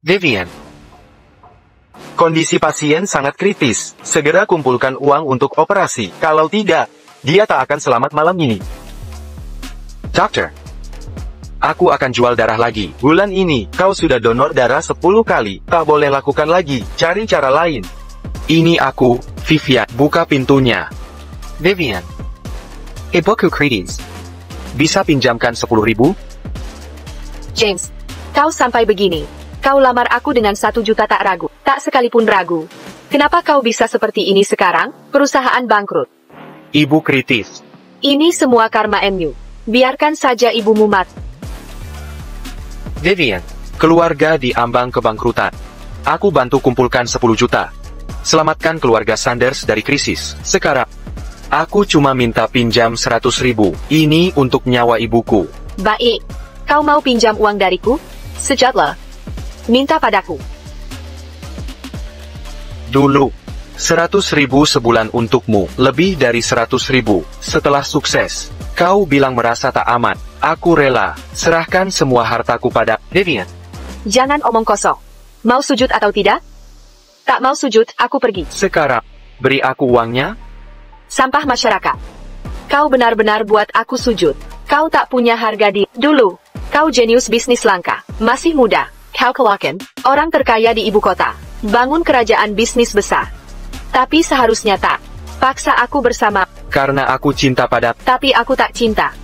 Vivian. Kondisi pasien sangat kritis. Segera kumpulkan uang untuk operasi. Kalau tidak, dia tak akan selamat malam ini. Dokter. Aku akan jual darah lagi. Bulan ini, kau sudah donor darah 10 kali. Tak boleh lakukan lagi. Cari cara lain. Ini aku, Vivian. Buka pintunya. Vivian. Ibuku kritis. Bisa pinjamkan 10.000? James, kau sampai begini. Kau lamar aku dengan 1 juta tak ragu. Tak sekalipun ragu. Kenapa kau bisa seperti ini sekarang? Perusahaan bangkrut. Ibu kritis. Ini semua karma MU. Biarkan saja ibumu mati. Vivian. Keluarga di ambang kebangkrutan. Aku bantu kumpulkan 10 juta. Selamatkan keluarga Sanders dari krisis. Sekarang, aku cuma minta pinjam 100.000. Ini untuk nyawa ibuku. Baik. Kau mau pinjam uang dariku? Sejatlah. Minta padaku. Dulu. 100.000 sebulan untukmu. Lebih dari 100.000. Setelah sukses, kau bilang merasa tak aman. Aku rela. Serahkan semua hartaku pada Vivian. Jangan omong kosong. Mau sujud atau tidak? Tak mau sujud, aku pergi. Sekarang, beri aku uangnya. Sampah masyarakat. Kau benar-benar buat aku sujud. Kau tak punya harga diri. Dulu, kau jenius bisnis langka. Masih muda. Kau kelakon, orang terkaya di ibu kota. Bangun kerajaan bisnis besar. Tapi seharusnya tak. Paksa aku bersama. Karena aku cinta pada. Tapi aku tak cinta.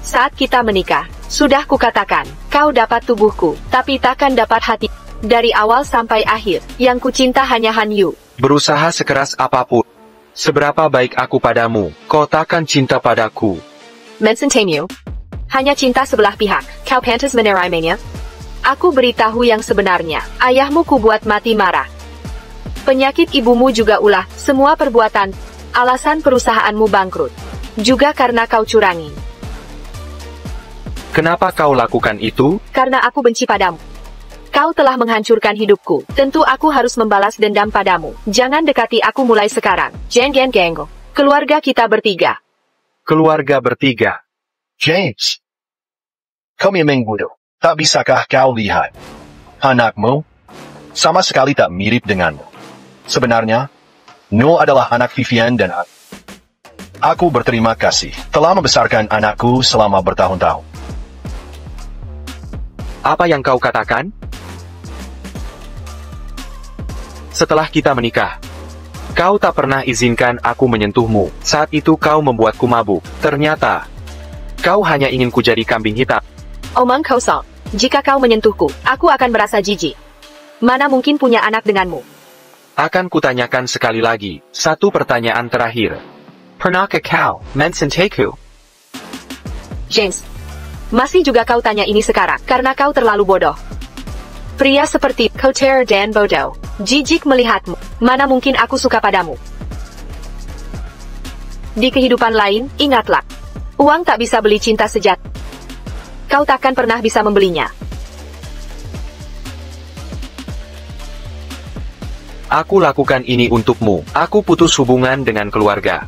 Saat kita menikah, sudah kukatakan, kau dapat tubuhku, tapi takkan dapat hati. Dari awal sampai akhir, yang ku cinta hanya Han Yu. Berusaha sekeras apapun. Seberapa baik aku padamu, kau takkan cinta padaku. Mencintai hanya cinta sebelah pihak. Kau pantas menerimanya. Aku beritahu yang sebenarnya. Ayahmu ku buat mati marah. Penyakit ibumu juga ulah. Semua perbuatan. Alasan perusahaanmu bangkrut. Juga karena kau curangi. Kenapa kau lakukan itu? Karena aku benci padamu. Kau telah menghancurkan hidupku. Tentu aku harus membalas dendam padamu. Jangan dekati aku mulai sekarang. Jangan ganggu. Keluarga kita bertiga. Keluarga bertiga. James. Kau memang bodoh. Tak bisakah kau lihat? Anakmu sama sekali tak mirip denganmu. Sebenarnya, Noel adalah anak Vivian dan aku. Aku berterima kasih telah membesarkan anakku selama bertahun-tahun. Apa yang kau katakan? Setelah kita menikah, kau tak pernah izinkan aku menyentuhmu. Saat itu kau membuatku mabuk. Ternyata, kau hanya ingin ku jadi kambing hitam. Omong kosong. Jika kau menyentuhku, aku akan merasa jijik. Mana mungkin punya anak denganmu? Akan kutanyakan sekali lagi. Satu pertanyaan terakhir. Pernahkah kau mencintaiku? James. Masih juga kau tanya ini sekarang, karena kau terlalu bodoh. Pria seperti kau teror dan bodoh. Jijik melihatmu. Mana mungkin aku suka padamu? Di kehidupan lain, ingatlah. Uang tak bisa beli cinta sejati. Kau takkan pernah bisa membelinya. Aku lakukan ini untukmu. Aku putus hubungan dengan keluarga.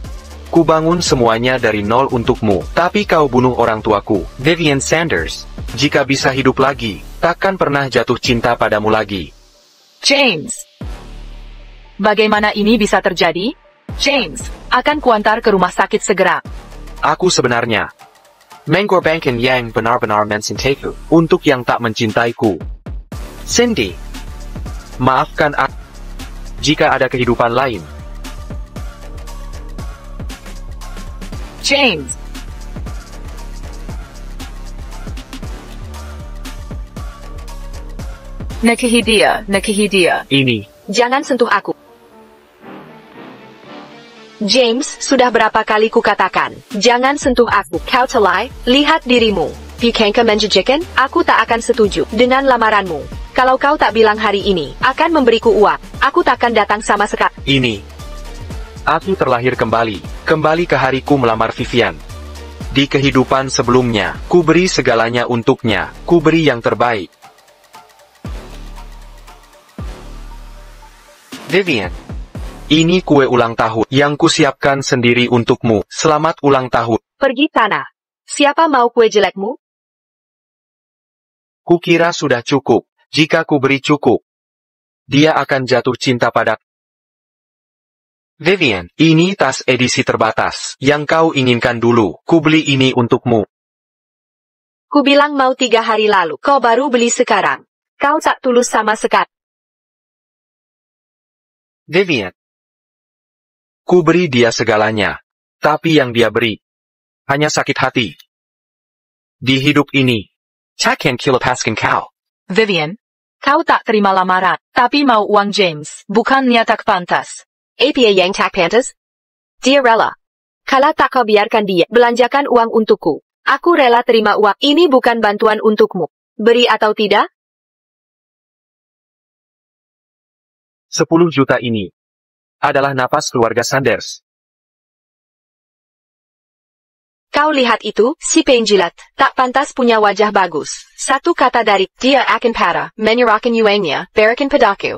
Ku bangun semuanya dari nol untukmu. Tapi kau bunuh orang tuaku, Vivian Sanders. Jika bisa hidup lagi, takkan pernah jatuh cinta padamu lagi. James. Bagaimana ini bisa terjadi? James, akan kuantar ke rumah sakit segera. Aku sebenarnya mengorbankan yang benar-benar mencintaiku, untuk yang tak mencintaiku. Cindy, maafkan aku jika ada kehidupan lain. James. Nakihidia. Ini. Jangan sentuh aku. James, sudah berapa kali kukatakan, jangan sentuh aku. Kau telai, lihat dirimu. Bukankah menjijikan? Aku tak akan setuju dengan lamaranmu. Kalau kau tak bilang hari ini, akan memberiku uang, aku takkan datang sama sekali. Ini. Aku terlahir kembali ke hariku melamar Vivian. Di kehidupan sebelumnya, ku beri segalanya untuknya, ku beri yang terbaik. Vivian. Ini kue ulang tahun yang kusiapkan sendiri untukmu. Selamat ulang tahun. Pergi sana. Siapa mau kue jelekmu? Kukira sudah cukup. Jika ku beri cukup, dia akan jatuh cinta pada Vivian. Ini tas edisi terbatas yang kau inginkan dulu. Ku beli ini untukmu. Ku bilang mau 3 hari lalu. Kau baru beli sekarang. Kau tak tulus sama sekali. Vivian. Ku beri dia segalanya. Tapi yang dia beri hanya sakit hati. Di hidup ini, tak can kill a paskin cow. Vivian, kau tak terima lamaran, tapi mau uang James, bukannya tak pantas. Apa yang tak pantas? Dia rela. Kalau tak kau biarkan dia, belanjakan uang untukku. Aku rela terima uang. Ini bukan bantuan untukmu. Beri atau tidak? 10 juta ini adalah napas keluarga Sanders. Kau lihat itu, si penjilat, tak pantas punya wajah bagus. Satu kata dari, dia akan parah, menyerahkan uangnya, berikan padaku.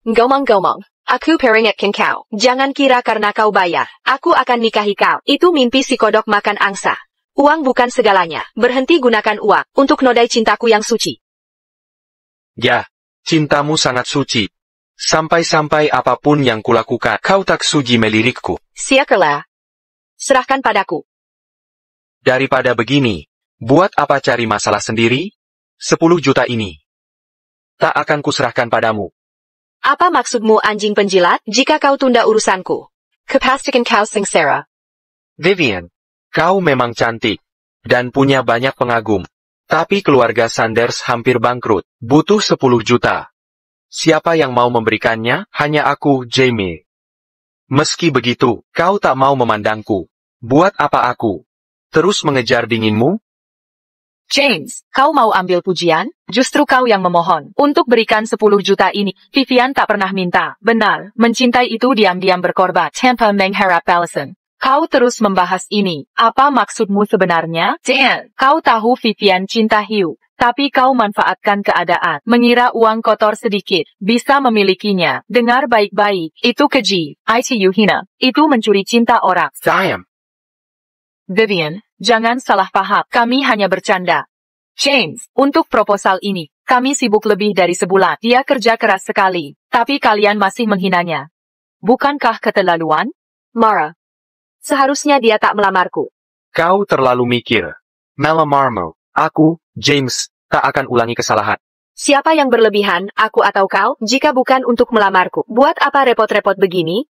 Gomong-gomong, aku peringatkan kau, jangan kira karena kau bayar, aku akan nikahi kau. Itu mimpi si kodok makan angsa. Uang bukan segalanya, berhenti gunakan uang, untuk nodai cintaku yang suci. Ya, cintamu sangat suci. Sampai-sampai apapun yang kulakukan, kau tak sudi melirikku. Siakerlah. Serahkan padaku. Daripada begini, buat apa cari masalah sendiri? 10 juta ini tak akan kuserahkan padamu. Apa maksudmu anjing penjilat, jika kau tunda urusanku? Kepastikan kau sengsara. Vivian, kau memang cantik dan punya banyak pengagum. Tapi keluarga Sanders hampir bangkrut, butuh 10 juta. Siapa yang mau memberikannya? Hanya aku, Jamie. Meski begitu, kau tak mau memandangku. Buat apa aku terus mengejar dinginmu? James, kau mau ambil pujian? Justru kau yang memohon untuk berikan 10 juta ini. Vivian tak pernah minta. Benar, mencintai itu diam-diam berkorban tanpa mengharap balasan. Kau terus membahas ini. Apa maksudmu sebenarnya? Dan, kau tahu Vivian cinta hiu. Tapi kau manfaatkan keadaan. Mengira uang kotor sedikit bisa memilikinya. Dengar baik-baik. Itu keji. Itu hina. Itu mencuri cinta orang. Sayang. Vivian, jangan salah paham. Kami hanya bercanda. James, untuk proposal ini, kami sibuk lebih dari sebulan. Dia kerja keras sekali. Tapi kalian masih menghinanya. Bukankah keterlaluan? Mara. Seharusnya dia tak melamarku. Kau terlalu mikir. Melamarmu. Aku, James, tak akan ulangi kesalahan. Siapa yang berlebihan, aku atau kau, jika bukan untuk melamarku? Buat apa repot-repot begini?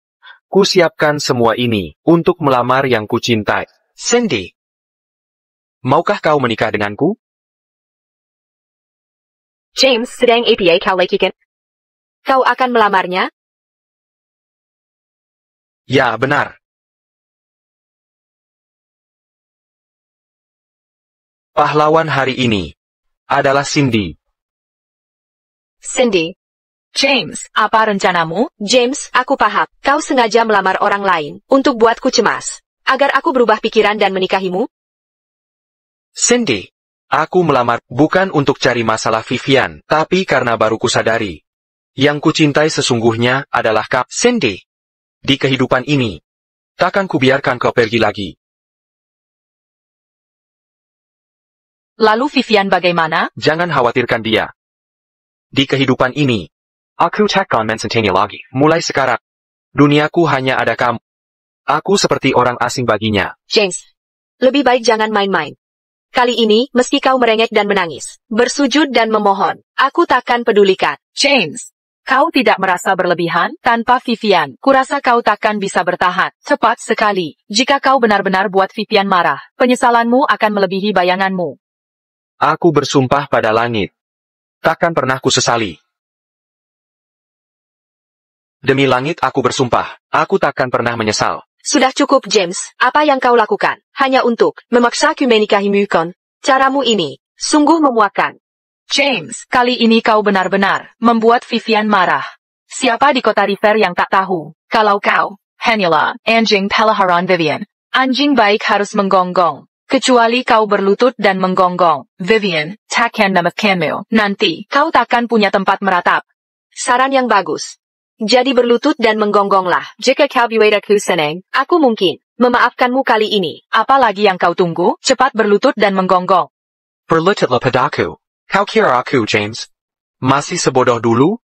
Ku siapkan semua ini untuk melamar yang kucintai. Cindy. Maukah kau menikah denganku? James, sedang apa kau lakukan? Kau akan melamarnya? Ya, benar. Pahlawan hari ini adalah Cindy. Cindy. James, apa rencanamu? James, aku paham. Kau sengaja melamar orang lain untuk buatku cemas. Agar aku berubah pikiran dan menikahimu? Cindy, aku melamar bukan untuk cari masalah Vivian, tapi karena baru kusadari. Yang kucintai sesungguhnya adalah kau. Cindy, di kehidupan ini, takkan kubiarkan kau pergi lagi. Lalu Vivian bagaimana? Jangan khawatirkan dia. Di kehidupan ini, aku takkan mencintai lagi. Mulai sekarang, duniaku hanya ada kamu. Aku seperti orang asing baginya. James, lebih baik jangan main-main. Kali ini, meski kau merengek dan menangis, bersujud dan memohon, aku takkan pedulikan. James, kau tidak merasa berlebihan? Tanpa Vivian, kurasa kau takkan bisa bertahan. Cepat sekali, jika kau benar-benar buat Vivian marah, penyesalanmu akan melebihi bayanganmu. Aku bersumpah pada langit. Takkan pernah kusesali. Demi langit aku bersumpah, aku takkan pernah menyesal. Sudah cukup, James. Apa yang kau lakukan? Hanya untuk memaksaku menikahimu kan? Caramu ini sungguh memuakkan. James, kali ini kau benar-benar membuat Vivian marah. Siapa di kota River yang tak tahu? Kalau kau, hanyalah anjing peliharaan Vivian. Anjing baik harus menggonggong. Kecuali kau berlutut dan menggonggong. Vivian, takkan memaafkanmu. Nanti, kau takkan punya tempat meratap. Saran yang bagus. Jadi berlutut dan menggonggonglah. Jika kau buat aku senang, aku mungkin memaafkanmu kali ini. Apalagi yang kau tunggu? Cepat berlutut dan menggonggong. Berlututlah padaku. Kau kira aku, James? Masih sebodoh dulu?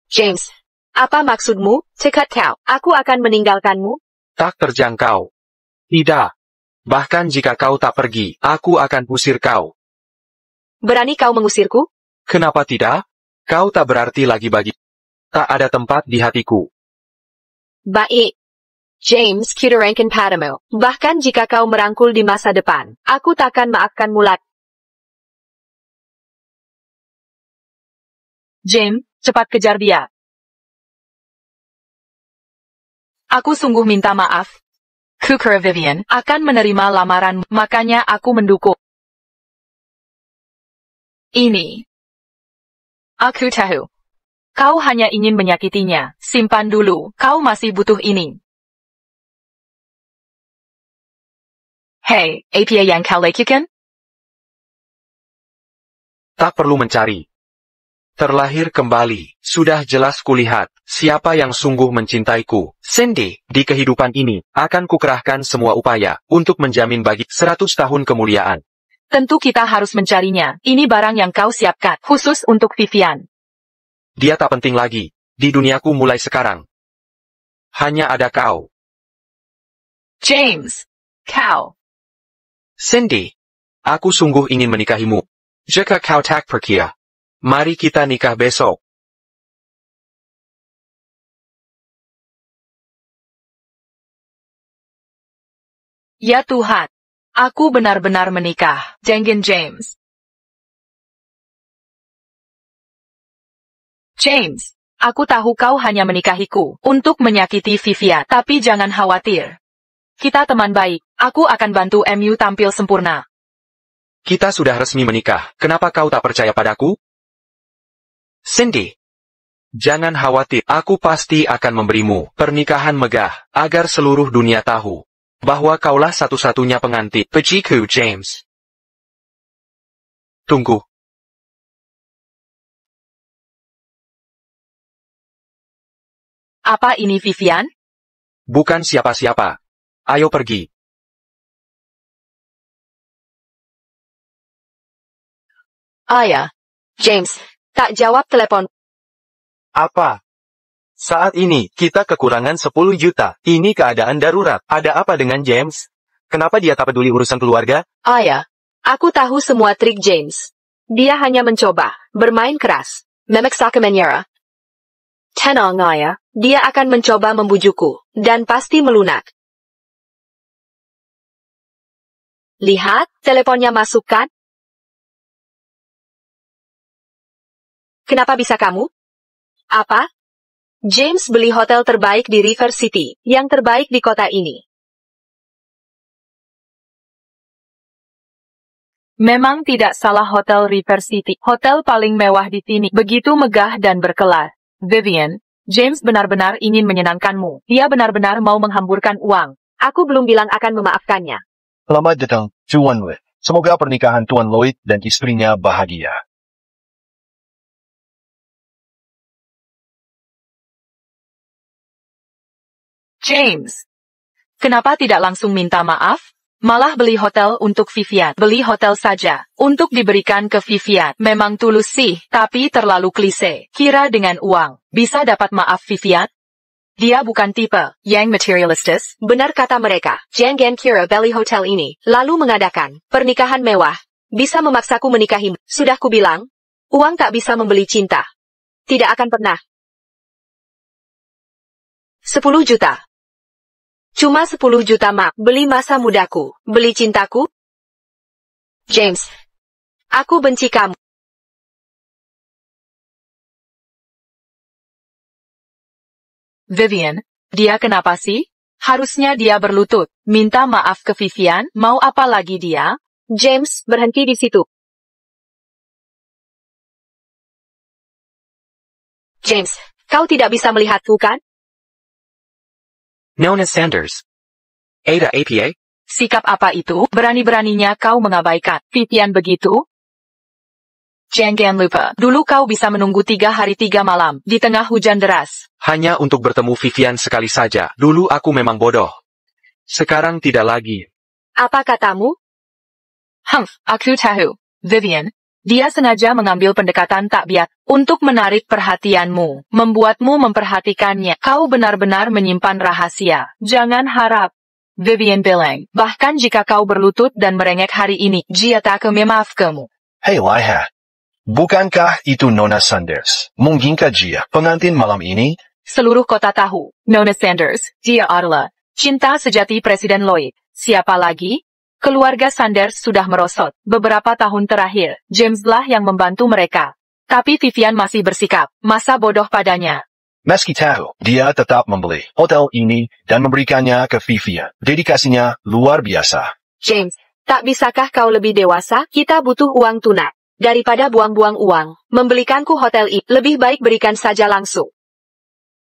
James, apa maksudmu? Cekat kau, aku akan meninggalkanmu. Tak terjangkau. Tidak. Bahkan jika kau tak pergi, aku akan usir kau. Berani kau mengusirku? Kenapa tidak? Kau tak berarti lagi bagi. Tak ada tempat di hatiku. Baik. James Kuderangkan padamu. Bahkan jika kau merangkul di masa depan, aku takkan maafkanmu lagi. James, cepat kejar dia. Aku sungguh minta maaf. Kukira Vivian akan menerima lamaran, makanya aku mendukung. Ini. Aku tahu. Kau hanya ingin menyakitinya. Simpan dulu, kau masih butuh ini. Hei, apa yang kau lakukan? Tak perlu mencari. Terlahir kembali, sudah jelas kulihat, siapa yang sungguh mencintaiku. Cindy, di kehidupan ini, akan kukerahkan semua upaya, untuk menjamin bagi 100 tahun kemuliaan. Tentu kita harus mencarinya. Ini barang yang kau siapkan, khusus untuk Vivian. Dia tak penting lagi, di duniaku mulai sekarang. Hanya ada kau. James, kau. Cindy, aku sungguh ingin menikahimu. Jika kau tak percaya, mari kita nikah besok. Ya Tuhan, aku benar-benar menikah dengan James. James, aku tahu kau hanya menikahiku untuk menyakiti Vivian, tapi jangan khawatir. Kita teman baik, aku akan bantu MU tampil sempurna. Kita sudah resmi menikah, kenapa kau tak percaya padaku? Cindy, jangan khawatir, aku pasti akan memberimu pernikahan megah, agar seluruh dunia tahu bahwa kaulah satu-satunya pengantin pejiku James. Tunggu. Apa ini Vivian? Bukan siapa-siapa. Ayo pergi. Ayah. James, tak jawab telepon. Apa? Saat ini, kita kekurangan 10 juta. Ini keadaan darurat. Ada apa dengan James? Kenapa dia tak peduli urusan keluarga? Ayah, aku tahu semua trik James. Dia hanya mencoba bermain keras. Memaksakan menyerah. Tenang ayah, dia akan mencoba membujukku, dan pasti melunak. Lihat, teleponnya masuk kan? Kenapa bisa kamu? Apa? James beli hotel terbaik di River City, yang terbaik di kota ini. Memang tidak salah hotel River City. Hotel paling mewah di sini. Begitu megah dan berkelas. Vivian, James benar-benar ingin menyenangkanmu. Dia benar-benar mau menghamburkan uang. Aku belum bilang akan memaafkannya. Selamat datang, Tuan Lloyd. Semoga pernikahan Tuan Lloyd dan istrinya bahagia. James, kenapa tidak langsung minta maaf? Malah beli hotel untuk Vivian. Beli hotel saja, untuk diberikan ke Vivian. Memang tulus sih, tapi terlalu klise. Kira dengan uang, bisa dapat maaf Vivian? Dia bukan tipe yang materialistis. Benar kata mereka, jangan kira beli hotel ini, lalu mengadakan pernikahan mewah. Bisa memaksaku menikahimu. Sudah kubilang, uang tak bisa membeli cinta. Tidak akan pernah. 10 juta. Cuma 10 juta mak. Beli masa mudaku. Beli cintaku. James. Aku benci kamu. Vivian, dia kenapa sih? Harusnya dia berlutut. Minta maaf ke Vivian, mau apa lagi dia? James, berhenti di situ. James, kau tidak bisa melihatku kan? Nona Sanders. Ada APA? Sikap apa itu? Berani-beraninya kau mengabaikan Vivian begitu? Jangan lupa, dulu kau bisa menunggu 3 hari 3 malam, di tengah hujan deras. Hanya untuk bertemu Vivian sekali saja. Dulu aku memang bodoh. Sekarang tidak lagi. Apa katamu? Aku tahu. Vivian, Dia sengaja mengambil pendekatan tak bias untuk menarik perhatianmu, membuatmu memperhatikannya. Kau benar-benar menyimpan rahasia. Jangan harap. Vivian bilang, bahkan jika kau berlutut dan merengek hari ini, dia tak akan memaafkanmu. Hei Lihat, bukankah itu Nona Sanders? Mungkinkah dia pengantin malam ini? Seluruh kota tahu, Nona Sanders, dia adalah cinta sejati Presiden Lloyd. Siapa lagi? Keluarga Sanders sudah merosot. Beberapa tahun terakhir, James lah yang membantu mereka. Tapi Vivian masih bersikap, masa bodoh padanya. Meski tahu, dia tetap membeli hotel ini dan memberikannya ke Vivian. Dedikasinya luar biasa. James, tak bisakah kau lebih dewasa? Kita butuh uang tunai. Daripada buang-buang uang, membelikanku hotel ini, lebih baik berikan saja langsung.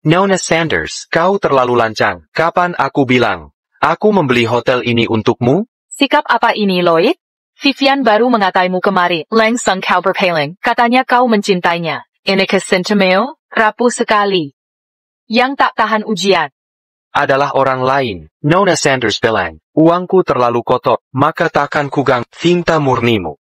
Nona Sanders, kau terlalu lancang. Kapan aku bilang, aku membeli hotel ini untukmu? Sikap apa ini, Lloyd? Vivian baru mengataimu kemari. Langsung kau berpaling. Katanya kau mencintainya. Ini kesentimeo, rapuh sekali. Yang tak tahan ujian. Adalah orang lain. Nona Sanders bilang, uangku terlalu kotor, maka takkan kugang cinta murnimu.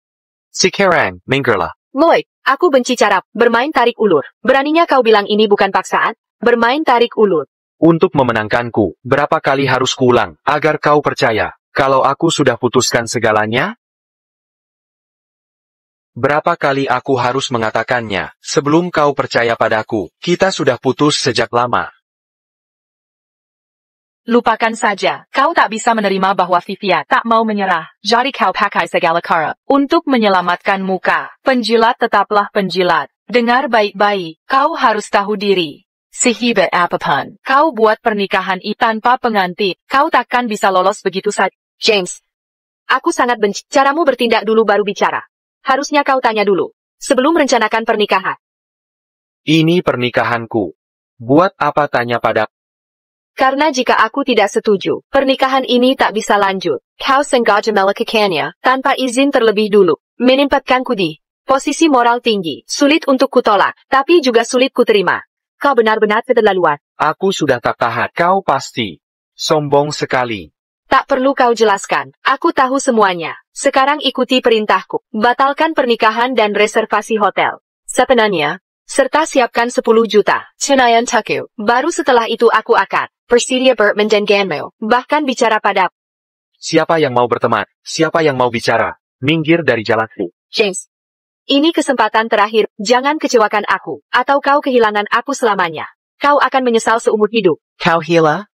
Sekarang, minggirlah. Lloyd, aku benci cara bermain tarik ulur. Beraninya kau bilang ini bukan paksaan? Bermain tarik ulur. Untuk memenangkanku, berapa kali harus kuulang, agar kau percaya, kalau aku sudah putuskan segalanya? Berapa kali aku harus mengatakannya, sebelum kau percaya padaku, kita sudah putus sejak lama. Lupakan saja, kau tak bisa menerima bahwa Vivian tak mau menyerah. Jadi kau pakai segala cara untuk menyelamatkan muka. Penjilat tetaplah penjilat. Dengar baik-baik, kau harus tahu diri. Sehebat apapun, kau buat pernikahan itu tanpa pengantin, kau takkan bisa lolos begitu saja. James, aku sangat benci. Caramu bertindak dulu baru bicara. Harusnya kau tanya dulu, sebelum merencanakan pernikahan. Ini pernikahanku. Buat apa tanya pada? Karena jika aku tidak setuju, pernikahan ini tak bisa lanjut. Kau sengaja melakukannya, tanpa izin terlebih dulu. Menempatkanku di posisi moral tinggi. Sulit untuk kutolak, tapi juga sulit kuterima. Kau benar-benar keterlaluan. Aku sudah tak tahan. Kau pasti sombong sekali. Tak perlu kau jelaskan. Aku tahu semuanya. Sekarang ikuti perintahku. Batalkan pernikahan dan reservasi hotel. Sebenarnya, serta siapkan 10 juta. Cenayan taku. Baru setelah itu aku akan bersedia mendengarmu. Bahkan bicara pada. Siapa yang mau berteman? Siapa yang mau bicara? Minggir dari jalanku. James. Ini kesempatan terakhir. Jangan kecewakan aku. Atau kau kehilangan aku selamanya. Kau akan menyesal seumur hidup. Kau hila?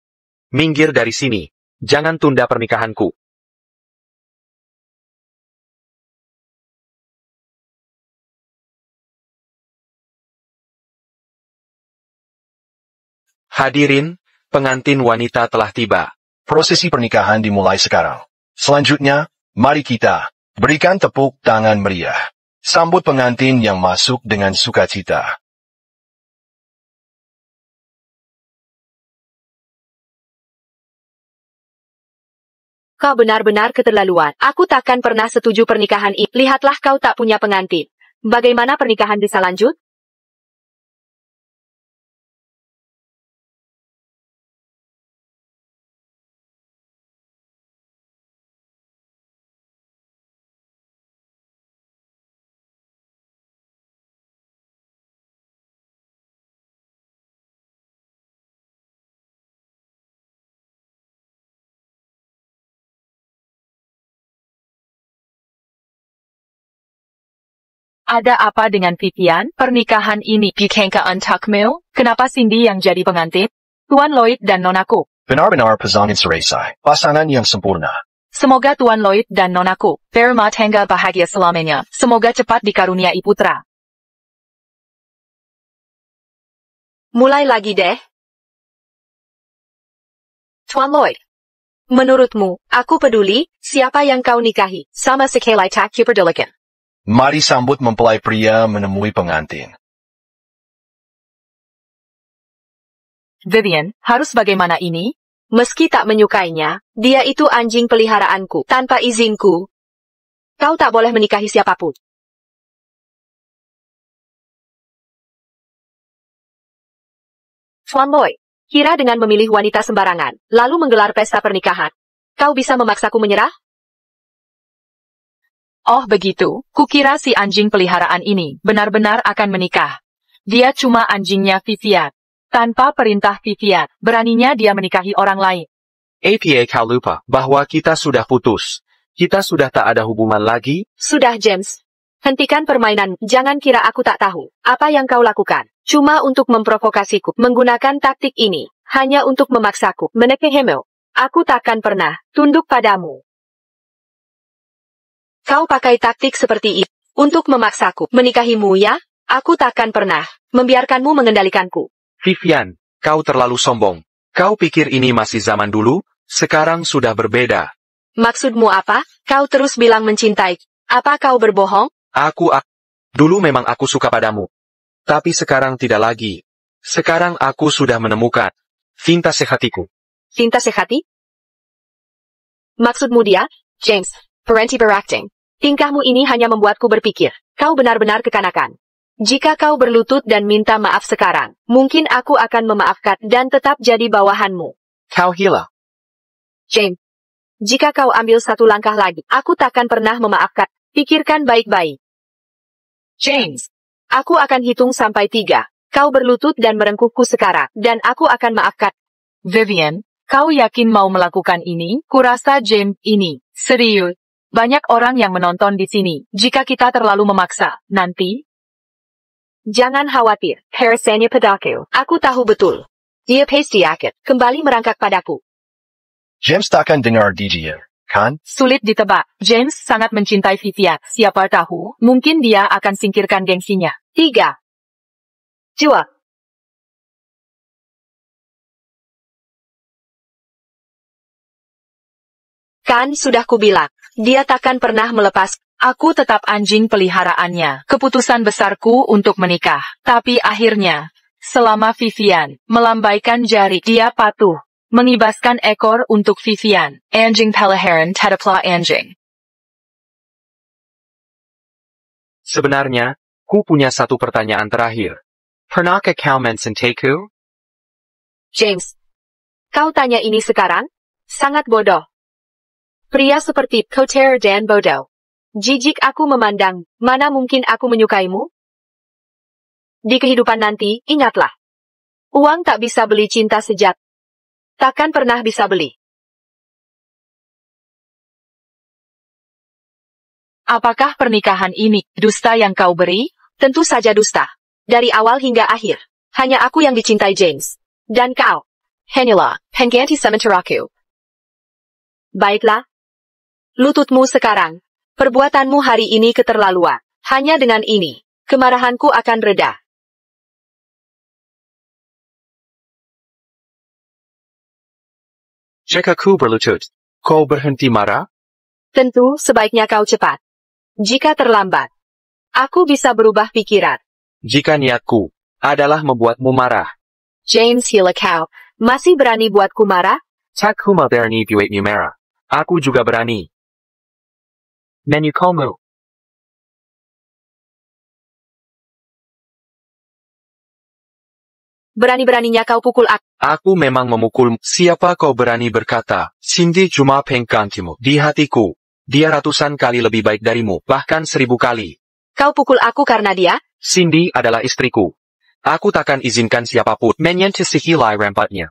Minggir dari sini. Jangan tunda pernikahanku. Hadirin, pengantin wanita telah tiba. Prosesi pernikahan dimulai sekarang. Selanjutnya, mari kita berikan tepuk tangan meriah. Sambut pengantin yang masuk dengan sukacita. Kau benar-benar keterlaluan. Aku takkan pernah setuju pernikahan ini. Lihatlah kau tak punya pengantin. Bagaimana pernikahan bisa lanjut? Ada apa dengan Vivian? Pernikahan ini bukankah untukmu? Kenapa Cindy yang jadi pengantin? Tuan Lloyd dan Nonaku. Benar-benar pasangan seresai. Pasangan yang sempurna. Semoga Tuan Lloyd dan Nonaku berumah tangga bahagia selamanya. Semoga cepat dikaruniai putra. Mulai lagi deh. Tuan Lloyd. Menurutmu, aku peduli, siapa yang kau nikahi? Sama sekali tak kupedulikan. Mari sambut mempelai pria menemui pengantin. Vivian, harus bagaimana ini? Meski tak menyukainya, dia itu anjing peliharaanku. Tanpa izinku, kau tak boleh menikahi siapapun. Tuan Lloyd, kira dengan memilih wanita sembarangan, lalu menggelar pesta pernikahan, kau bisa memaksaku menyerah? Oh begitu, kukira si anjing peliharaan ini benar-benar akan menikah. Dia cuma anjingnya Vivian. Tanpa perintah Vivian, beraninya dia menikahi orang lain. Apa kau lupa bahwa kita sudah putus? Kita sudah tak ada hubungan lagi? Sudah James. Hentikan permainan, jangan kira aku tak tahu apa yang kau lakukan. Cuma untuk memprovokasiku, menggunakan taktik ini, hanya untuk memaksaku menikahimu. Aku takkan pernah tunduk padamu. Kau pakai taktik seperti itu untuk memaksaku menikahimu ya? Aku takkan pernah membiarkanmu mengendalikanku. Vivian, kau terlalu sombong. Kau pikir ini masih zaman dulu? Sekarang sudah berbeda. Maksudmu apa? Kau terus bilang mencintai. Apa kau berbohong? Dulu memang aku suka padamu. Tapi sekarang tidak lagi. Sekarang aku sudah menemukan cinta sehatiku. Cinta sehati? Maksudmu dia, James, berhenti berakting. Tingkahmu ini hanya membuatku berpikir, kau benar-benar kekanakan. Jika kau berlutut dan minta maaf sekarang, mungkin aku akan memaafkan dan tetap jadi bawahanmu. Kau gila. James, jika kau ambil satu langkah lagi, aku takkan pernah memaafkan. Pikirkan baik-baik. James, aku akan hitung sampai 3. Kau berlutut dan merengkuhku sekarang, dan aku akan maafkan. Vivian, kau yakin mau melakukan ini? Kurasa James ini serius. Banyak orang yang menonton di sini. Jika kita terlalu memaksa, nanti... Jangan khawatir, Harrisanya padaku. Aku tahu betul. Dia pasti akan kembali merangkak padaku. James takkan dengar dia, kan? Sulit ditebak. James sangat mencintai Vivian. Siapa tahu, mungkin dia akan singkirkan gengsinya. 3. 2. Kan sudah kubilang, dia takkan pernah melepas. Aku tetap anjing peliharaannya. Keputusan besarku untuk menikah. Tapi akhirnya, selama Vivian melambaikan jari, dia patuh. Mengibaskan ekor untuk Vivian. Anjing peliharaan Tadapla anjing. Sebenarnya, ku punya satu pertanyaan terakhir. Pernahkah kau mencintai-ku? James, kau tanya ini sekarang? Sangat bodoh. Pria seperti kotor dan bodoh. Jijik aku memandang, mana mungkin aku menyukaimu? Di kehidupan nanti, ingatlah. Uang tak bisa beli cinta sejati. Takkan pernah bisa beli. Apakah pernikahan ini dusta yang kau beri? Tentu saja dusta. Dari awal hingga akhir. Hanya aku yang dicintai James. Dan kau. Hanyalah, pengganti sementara aku. Baiklah. Lututmu sekarang. Perbuatanmu hari ini keterlaluan. Hanya dengan ini, kemarahanku akan reda. Jika ku berlutut, kau berhenti marah? Tentu sebaiknya kau cepat. Jika terlambat, aku bisa berubah pikiran. Jika niatku adalah membuatmu marah. James Hila kau, masih berani buatku marah? Tak ku berani buatmu marah. Aku juga berani. Menu kamu. Berani-beraninya kau pukul aku. Aku memang memukul. Siapa kau berani berkata, Cindy cuma penggantimu di hatiku. Dia ratusan kali lebih baik darimu, bahkan 1000 kali. Kau pukul aku karena dia? Cindy adalah istriku. Aku takkan izinkan siapapun menyentuh hilai rempatnya.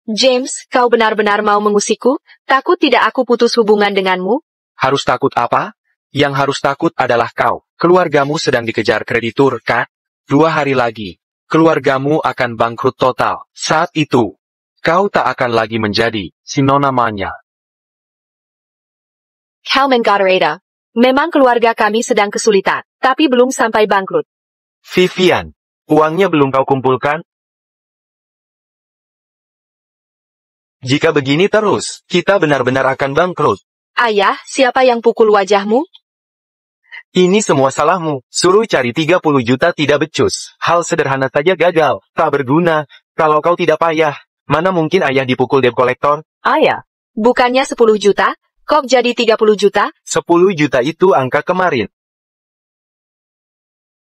James, kau benar-benar mau mengusikku? Takut tidak aku putus hubungan denganmu? Harus takut apa? Yang harus takut adalah kau. Keluargamu sedang dikejar kreditur, kan? 2 hari lagi, keluargamu akan bangkrut total. Saat itu, kau tak akan lagi menjadi si namanya. Kau menggareda. Memang keluarga kami sedang kesulitan, tapi belum sampai bangkrut. Vivian, uangnya belum kau kumpulkan? Jika begini terus, kita benar-benar akan bangkrut. Ayah, siapa yang pukul wajahmu? Ini semua salahmu. Suruh cari 30 juta tidak becus. Hal sederhana saja gagal. Tak berguna. Kalau kau tidak payah, mana mungkin ayah dipukul debt collector? Ayah? Bukannya 10 juta? Kok jadi 30 juta? 10 juta itu angka kemarin.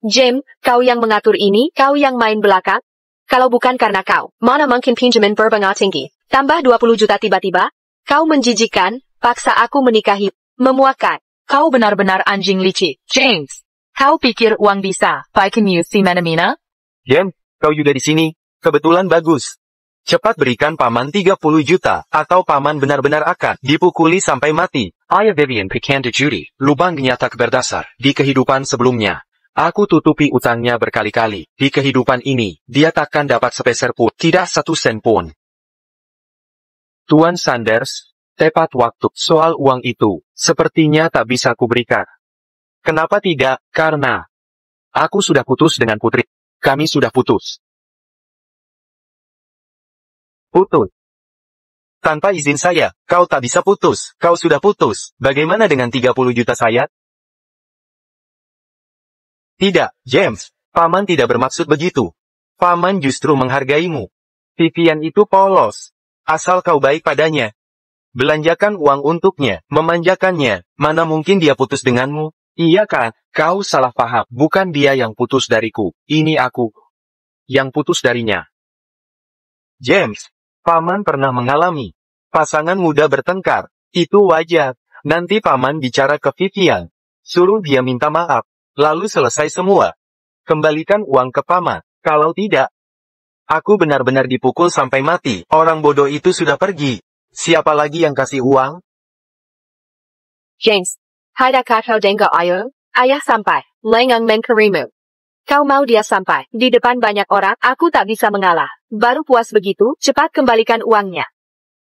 James, kau yang mengatur ini, kau yang main belakang? Kalau bukan karena kau, mana mungkin pinjaman berbunga tinggi? Tambah 20 juta tiba-tiba? Kau menjijikkan, paksa aku menikahi, memuakan. Kau benar-benar anjing licik, James. Kau pikir uang bisa bikin you si mana-mana? James, kau juga di sini. Kebetulan bagus. Cepat berikan paman 30 juta, atau paman benar-benar akan dipukuli sampai mati. Ayah Vivian pecan de judi, lubangnya tak berdasar. Di kehidupan sebelumnya, aku tutupi utangnya berkali-kali. Di kehidupan ini, dia takkan dapat sepeser pun, tidak 1 sen pun. Tuan Sanders, tepat waktu. Soal uang itu, sepertinya tak bisa kuberikan. Kenapa tidak? Karena aku sudah putus dengan putri. Kami sudah putus. Putus. Tanpa izin saya, kau tak bisa putus. Kau sudah putus. Bagaimana dengan 30 juta saya? Tidak, James. Paman tidak bermaksud begitu. Paman justru menghargaimu. Vivian itu polos. Asal kau baik padanya. Belanjakan uang untuknya, memanjakannya. Mana mungkin dia putus denganmu? Iya kan? Kau salah paham. Bukan dia yang putus dariku. Ini aku yang putus darinya. James. Paman pernah mengalami pasangan muda bertengkar. Itu wajar. Nanti paman bicara ke Vivian. Suruh dia minta maaf. Lalu selesai semua. Kembalikan uang ke paman. Kalau tidak, aku benar-benar dipukul sampai mati. Orang bodoh itu sudah pergi. Siapa lagi yang kasih uang? James. Haidakah kau dengar ayo? Ayah sampai. Lengang menkerimu. Kau mau dia sampai di depan banyak orang? Aku tak bisa mengalah. Baru puas begitu, cepat kembalikan uangnya.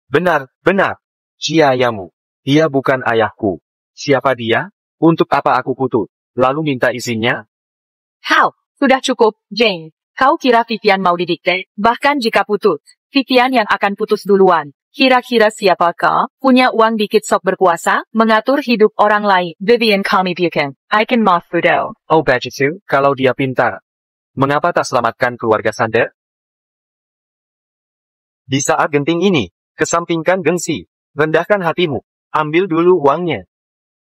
Benar, benar. Ciayamu. Dia bukan ayahku. Siapa dia? Untuk apa aku putus? Lalu minta izinnya? Hal, sudah cukup, James. Kau kira Vivian mau didikte? Bahkan jika putus, Vivian yang akan putus duluan. Kira-kira siapakah punya uang dikit sok berkuasa, mengatur hidup orang lain? Vivian kami bukan. I can maaf Fudo. Oh Bajitu, kalau dia pintar. Mengapa tak selamatkan keluarga Sander? Di saat genting ini, kesampingkan gengsi. Rendahkan hatimu. Ambil dulu uangnya.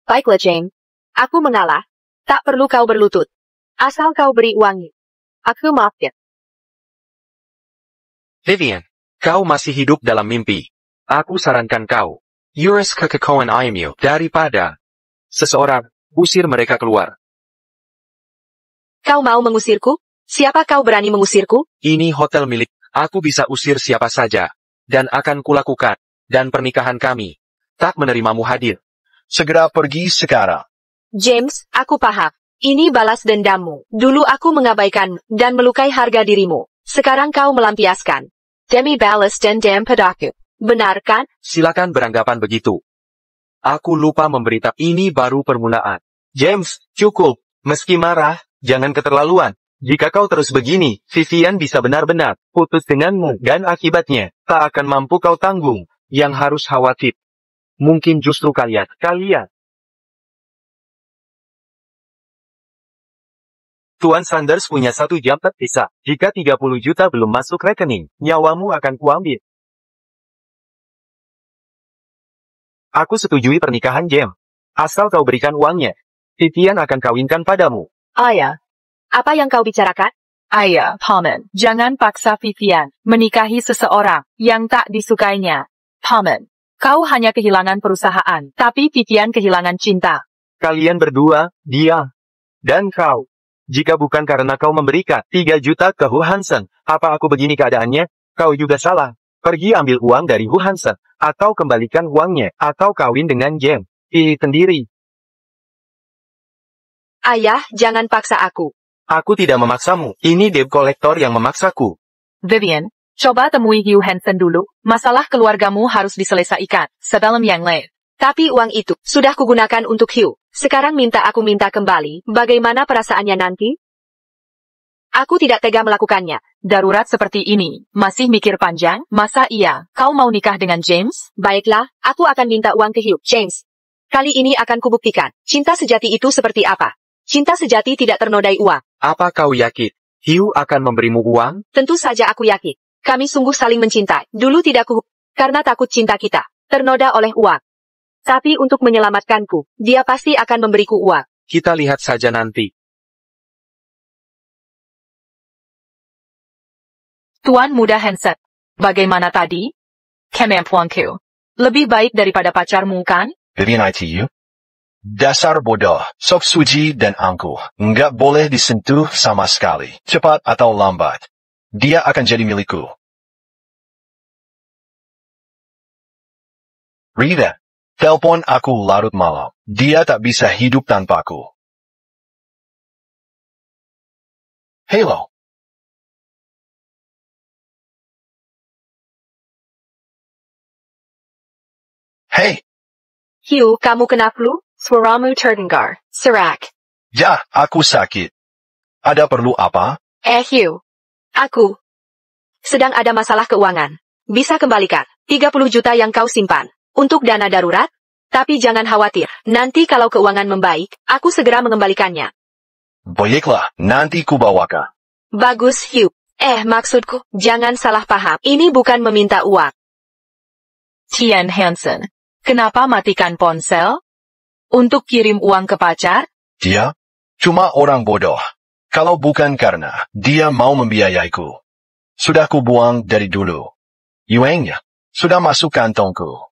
Baiklah James. Aku mengalah. Tak perlu kau berlutut. Asal kau beri uangnya. Aku maafkan. Vivian, kau masih hidup dalam mimpi. Aku sarankan kau. Urus ke kekauan IMU daripada seseorang, usir mereka keluar. Kau mau mengusirku? Siapa kau berani mengusirku? Ini hotel milik, aku bisa usir siapa saja. Dan akan kulakukan. Dan pernikahan kami tak menerimamu hadir. Segera pergi sekarang. James, aku paham. Ini balas dendammu. Dulu aku mengabaikan dan melukai harga dirimu. Sekarang kau melampiaskan. Demi balas dendam padaku. Benar kan? Silakan beranggapan begitu. Aku lupa memberitahu ini baru permulaan. James, cukup. Meski marah, jangan keterlaluan. Jika kau terus begini, Vivian bisa benar-benar putus denganmu. Dan akibatnya, tak akan mampu kau tanggung. Yang harus khawatir. Mungkin justru kalian. Tuan Sanders punya 1 jam terpisah. Jika 30 juta belum masuk rekening, nyawamu akan kuambil. Aku setujui pernikahan James. Asal kau berikan uangnya. Vivian akan kawinkan padamu. Ayah, Apa yang kau bicarakan? ayah, Paman, jangan paksa Vivian menikahi seseorang yang tak disukainya. Paman, kau hanya kehilangan perusahaan, tapi Vivian kehilangan cinta. Kalian berdua, dia, dan kau. Jika bukan karena kau memberikan 3 juta ke Hu Hansen, apa aku begini keadaannya? Kau juga salah. Pergi ambil uang dari Hu Hansen, atau kembalikan uangnya, atau kawin dengan James. Pilih sendiri. Ayah, jangan paksa aku. Aku tidak memaksamu. Ini debt collector yang memaksaku. Vivian, coba temui Hugh Hansen dulu. Masalah keluargamu harus diselesaikan sebelum yang lain. Tapi uang itu sudah kugunakan untuk Hugh. Sekarang aku minta kembali. Bagaimana perasaannya nanti? Aku tidak tega melakukannya. Darurat seperti ini, masih mikir panjang? Masa iya, kau mau nikah dengan James? Baiklah, aku akan minta uang ke Hugh. James, kali ini akan kubuktikan. Cinta sejati itu seperti apa? Cinta sejati tidak ternodai uang. Apa kau yakin? Hugh akan memberimu uang? Tentu saja aku yakin. Kami sungguh saling mencintai. Dulu tidak karena takut cinta kita ternoda oleh uang. Tapi untuk menyelamatkanku, dia pasti akan memberiku uang. Kita lihat saja nanti. Tuan Muda Hansen, bagaimana tadi? Kemampuanku lebih baik daripada pacarmu kan? Vivian ITU? Dasar bodoh, Sok Suji dan Angku, nggak boleh disentuh sama sekali. Cepat atau lambat, dia akan jadi milikku. Rita, telepon aku larut malam. Dia tak bisa hidup tanpaku. Halo. Hey. Hugh, kamu kena flu? Suaramu terdengar serak. Ya, aku sakit. Ada perlu apa? Hugh. Aku sedang ada masalah keuangan. Bisa kembalikan 30 juta yang kau simpan untuk dana darurat? Tapi jangan khawatir, nanti kalau keuangan membaik, aku segera mengembalikannya. Baiklah, nanti kubawakan. Bagus, Hugh. Maksudku, jangan salah paham. Ini bukan meminta uang. Tian Hansen, kenapa matikan ponsel? Untuk kirim uang ke pacar? Dia cuma orang bodoh. Kalau bukan karena dia mau membiayaiku, sudah kubuang dari dulu. Yuangnya sudah masuk kantongku.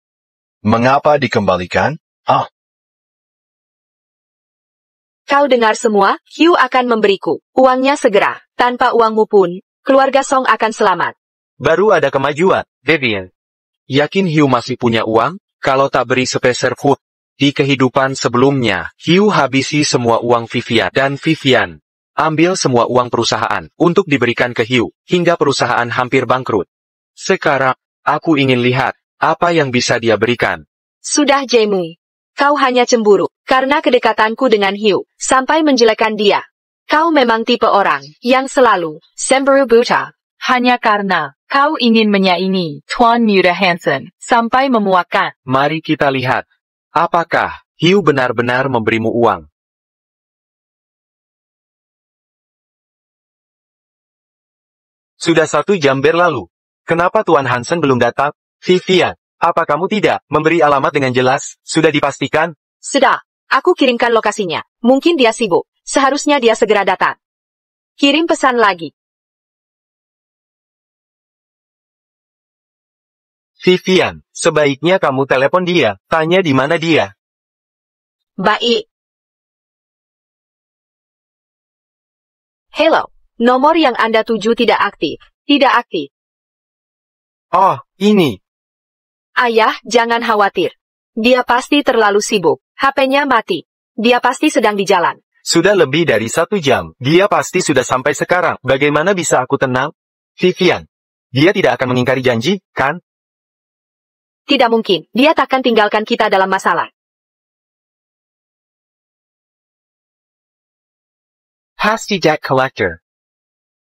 Mengapa dikembalikan? Kau dengar semua, Hugh akan memberiku uangnya segera. Tanpa uangmu pun, keluarga Song akan selamat. Baru ada kemajuan, Vivian. Yakin Hugh masih punya uang? Kalau tak beri sepeser pun. Di kehidupan sebelumnya, Hugh habisi semua uang Vivian dan Vivian ambil semua uang perusahaan untuk diberikan ke Hugh, hingga perusahaan hampir bangkrut. Sekarang, aku ingin lihat apa yang bisa dia berikan. Sudah, Jamie. Kau hanya cemburu karena kedekatanku dengan Hugh sampai menjelekkan dia. Kau memang tipe orang yang selalu cemburu buta. Hanya karena kau ingin menyaingi Tuan Muda Hansen sampai memuakkan. Mari kita lihat. Apakah Hugh benar-benar memberimu uang? Sudah 1 jam berlalu. Kenapa Tuan Hansen belum datang? Vivian, apa kamu tidak memberi alamat dengan jelas? Sudah dipastikan? Sudah, aku kirimkan lokasinya. Mungkin dia sibuk. Seharusnya dia segera datang. Kirim pesan lagi. Vivian, sebaiknya kamu telepon dia, tanya di mana dia. Baik. Hello, nomor yang Anda tuju tidak aktif. Tidak aktif. Oh, ini. Ayah, jangan khawatir. Dia pasti terlalu sibuk. HP-nya mati. Dia pasti sedang di jalan. Sudah lebih dari 1 jam. Dia pasti sudah sampai sekarang. Bagaimana bisa aku tenang? Vivian, dia tidak akan mengingkari janji, kan? Tidak mungkin. Dia takkan tinggalkan kita dalam masalah. Pasti Jack Collector.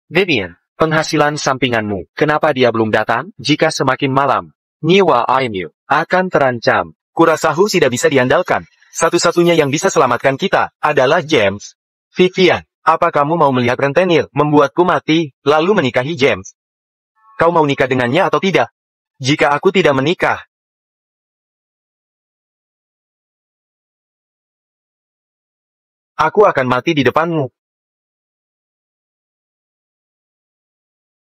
Vivian, penghasilan sampinganmu, kenapa dia belum datang? Jika semakin malam, nyawa IMU akan terancam. Kurasa Hu tidak bisa diandalkan. Satu-satunya yang bisa selamatkan kita adalah James. Vivian, apa kamu mau melihat rentenir membuatku mati, lalu menikahi James? Kau mau nikah dengannya atau tidak? Jika aku tidak menikah, aku akan mati di depanmu.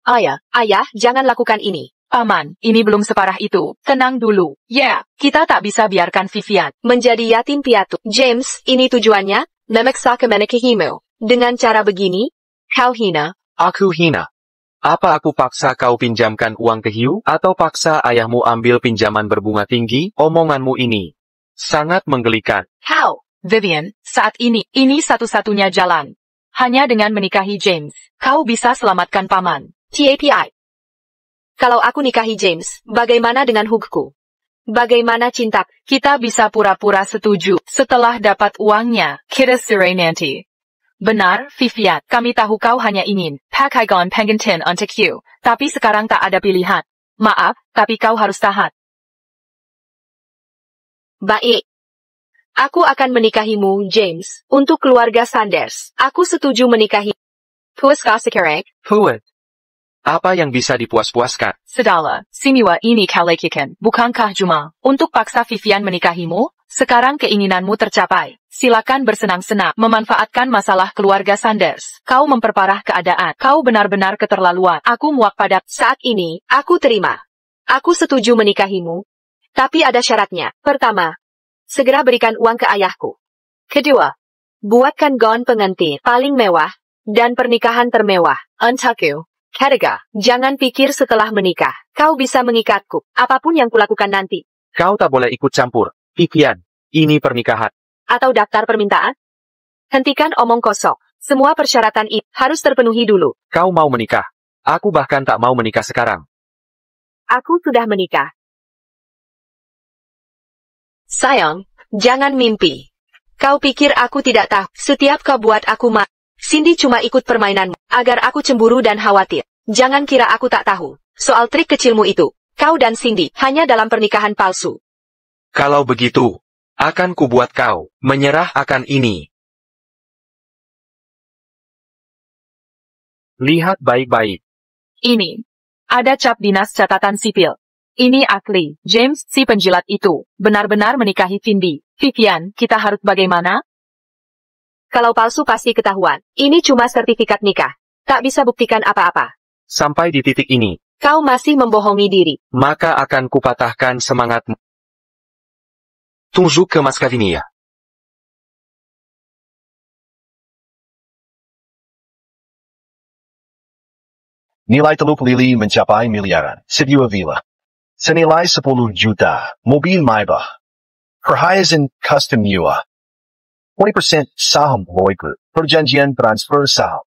Ayah, jangan lakukan ini. Aman, ini belum separah itu. Tenang dulu. Ya, kita tak bisa biarkan Vivian menjadi yatim piatu. James, ini tujuannya, memaksa ke menikahimu. Dengan cara begini, kau hina. Aku hina. Apa aku paksa kau pinjamkan uang ke Hugh? Atau paksa ayahmu ambil pinjaman berbunga tinggi? Omonganmu ini sangat menggelikan. Kau. Vivian, saat ini satu-satunya jalan. Hanya dengan menikahi James, kau bisa selamatkan paman. TAPI. Kalau aku nikahi James, bagaimana dengan hugku? Bagaimana cinta? Kita bisa pura-pura setuju. Setelah dapat uangnya, kita cerai nanti. Benar, Vivian. Kami tahu kau hanya ingin pakaikan pengantin untuk Hugh. Tapi sekarang tak ada pilihan. Maaf, tapi kau harus tahan. Baik. Aku akan menikahimu, James, untuk keluarga Sanders. Aku setuju menikahi. Puas kau sekarang? Puas. Apa yang bisa dipuas-puaskan? Sudahlah, semua ini kau lakukan, bukankah cuma untuk paksa Vivian menikahimu? Sekarang keinginanmu tercapai. Silakan bersenang-senang memanfaatkan masalah keluarga Sanders. Kau memperparah keadaan. Kau benar-benar keterlaluan. Aku muak pada saat ini. Aku terima. Aku setuju menikahimu. Tapi ada syaratnya. Pertama, segera berikan uang ke ayahku. Kedua, buatkan gaun pengantin paling mewah dan pernikahan termewah. Untukku. Ketiga, jangan pikir setelah menikah, kau bisa mengikatku, apapun yang kulakukan nanti. Kau tak boleh ikut campur, Vivian. Ini pernikahan. Atau daftar permintaan? Hentikan omong kosong. Semua persyaratan itu harus terpenuhi dulu. Kau mau menikah. Aku bahkan tak mau menikah sekarang. Aku sudah menikah. Sayang, jangan mimpi. Kau pikir aku tidak tahu, setiap kau buat aku Cindy cuma ikut permainanmu, agar aku cemburu dan khawatir. Jangan kira aku tak tahu, soal trik kecilmu itu. Kau dan Cindy hanya dalam pernikahan palsu. Kalau begitu, akan kubuat kau menyerah akan ini. Lihat baik-baik. Ini. Ada cap dinas catatan sipil. Ini asli. James, si penjilat itu, benar-benar menikahi Cindy. Vivian, kita harus bagaimana? Kalau palsu pasti ketahuan. Ini cuma sertifikat nikah. Tak bisa buktikan apa-apa. Sampai di titik ini, Kau masih membohongi diri. maka akan kupatahkan semangatmu. Tunjuk ke Maskavinia. Nilai Teluk Lili mencapai miliaran. Sebuah villa senilai 10 juta. Mobil Maybach. Perhiasan custom mewah. 20% saham Lloyd Group. Perjanjian transfer saham.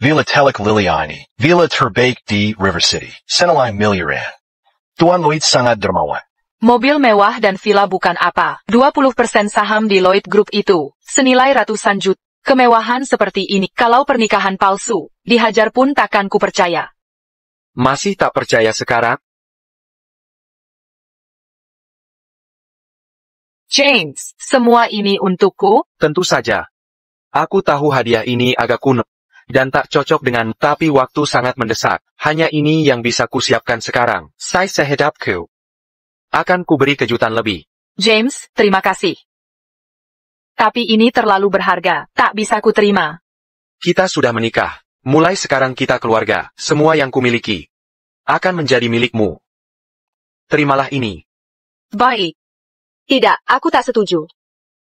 Villa Teluk Liliani. Villa terbaik di River City. Senilai miliaran. Tuan Lloyd sangat dermawan. Mobil mewah dan villa bukan apa. 20% saham di Lloyd Group itu, senilai ratusan juta. Kemewahan seperti ini, kalau pernikahan palsu, dihajar pun takkan ku percaya. Masih tak percaya sekarang? James, semua ini untukku? Tentu saja. Aku tahu hadiah ini agak kuno dan tak cocok dengan, tapi waktu sangat mendesak. Hanya ini yang bisa kusiapkan sekarang. Saya sehadapku. Akan kuberi kejutan lebih. James, terima kasih. Tapi ini terlalu berharga, tak bisa ku terima. Kita sudah menikah. Mulai sekarang kita keluarga. Semua yang kumiliki akan menjadi milikmu. Terimalah ini. Baik. Tidak, aku tak setuju.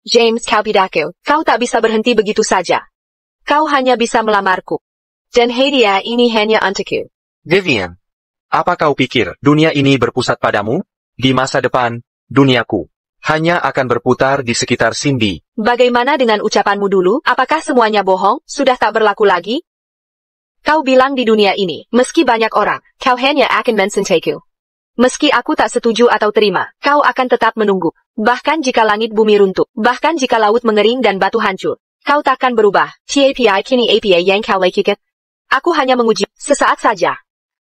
James Kalpidako, kau tak bisa berhenti begitu saja. Kau hanya bisa melamarku. Dan hadiah ini hanya untukku. Vivian, apa kau pikir dunia ini berpusat padamu? Di masa depan, duniaku hanya akan berputar di sekitar Cindy. Bagaimana dengan ucapanmu dulu? Apakah semuanya bohong? Sudah tak berlaku lagi? Kau bilang di dunia ini, meski banyak orang, kau hanya akan mencintai-ku. Meski aku tak setuju atau terima, kau akan tetap menunggu. Bahkan jika langit bumi runtuh, bahkan jika laut mengering dan batu hancur, kau takkan berubah. TAPI kini APA yang kau lakukan. Aku hanya menguji, sesaat saja.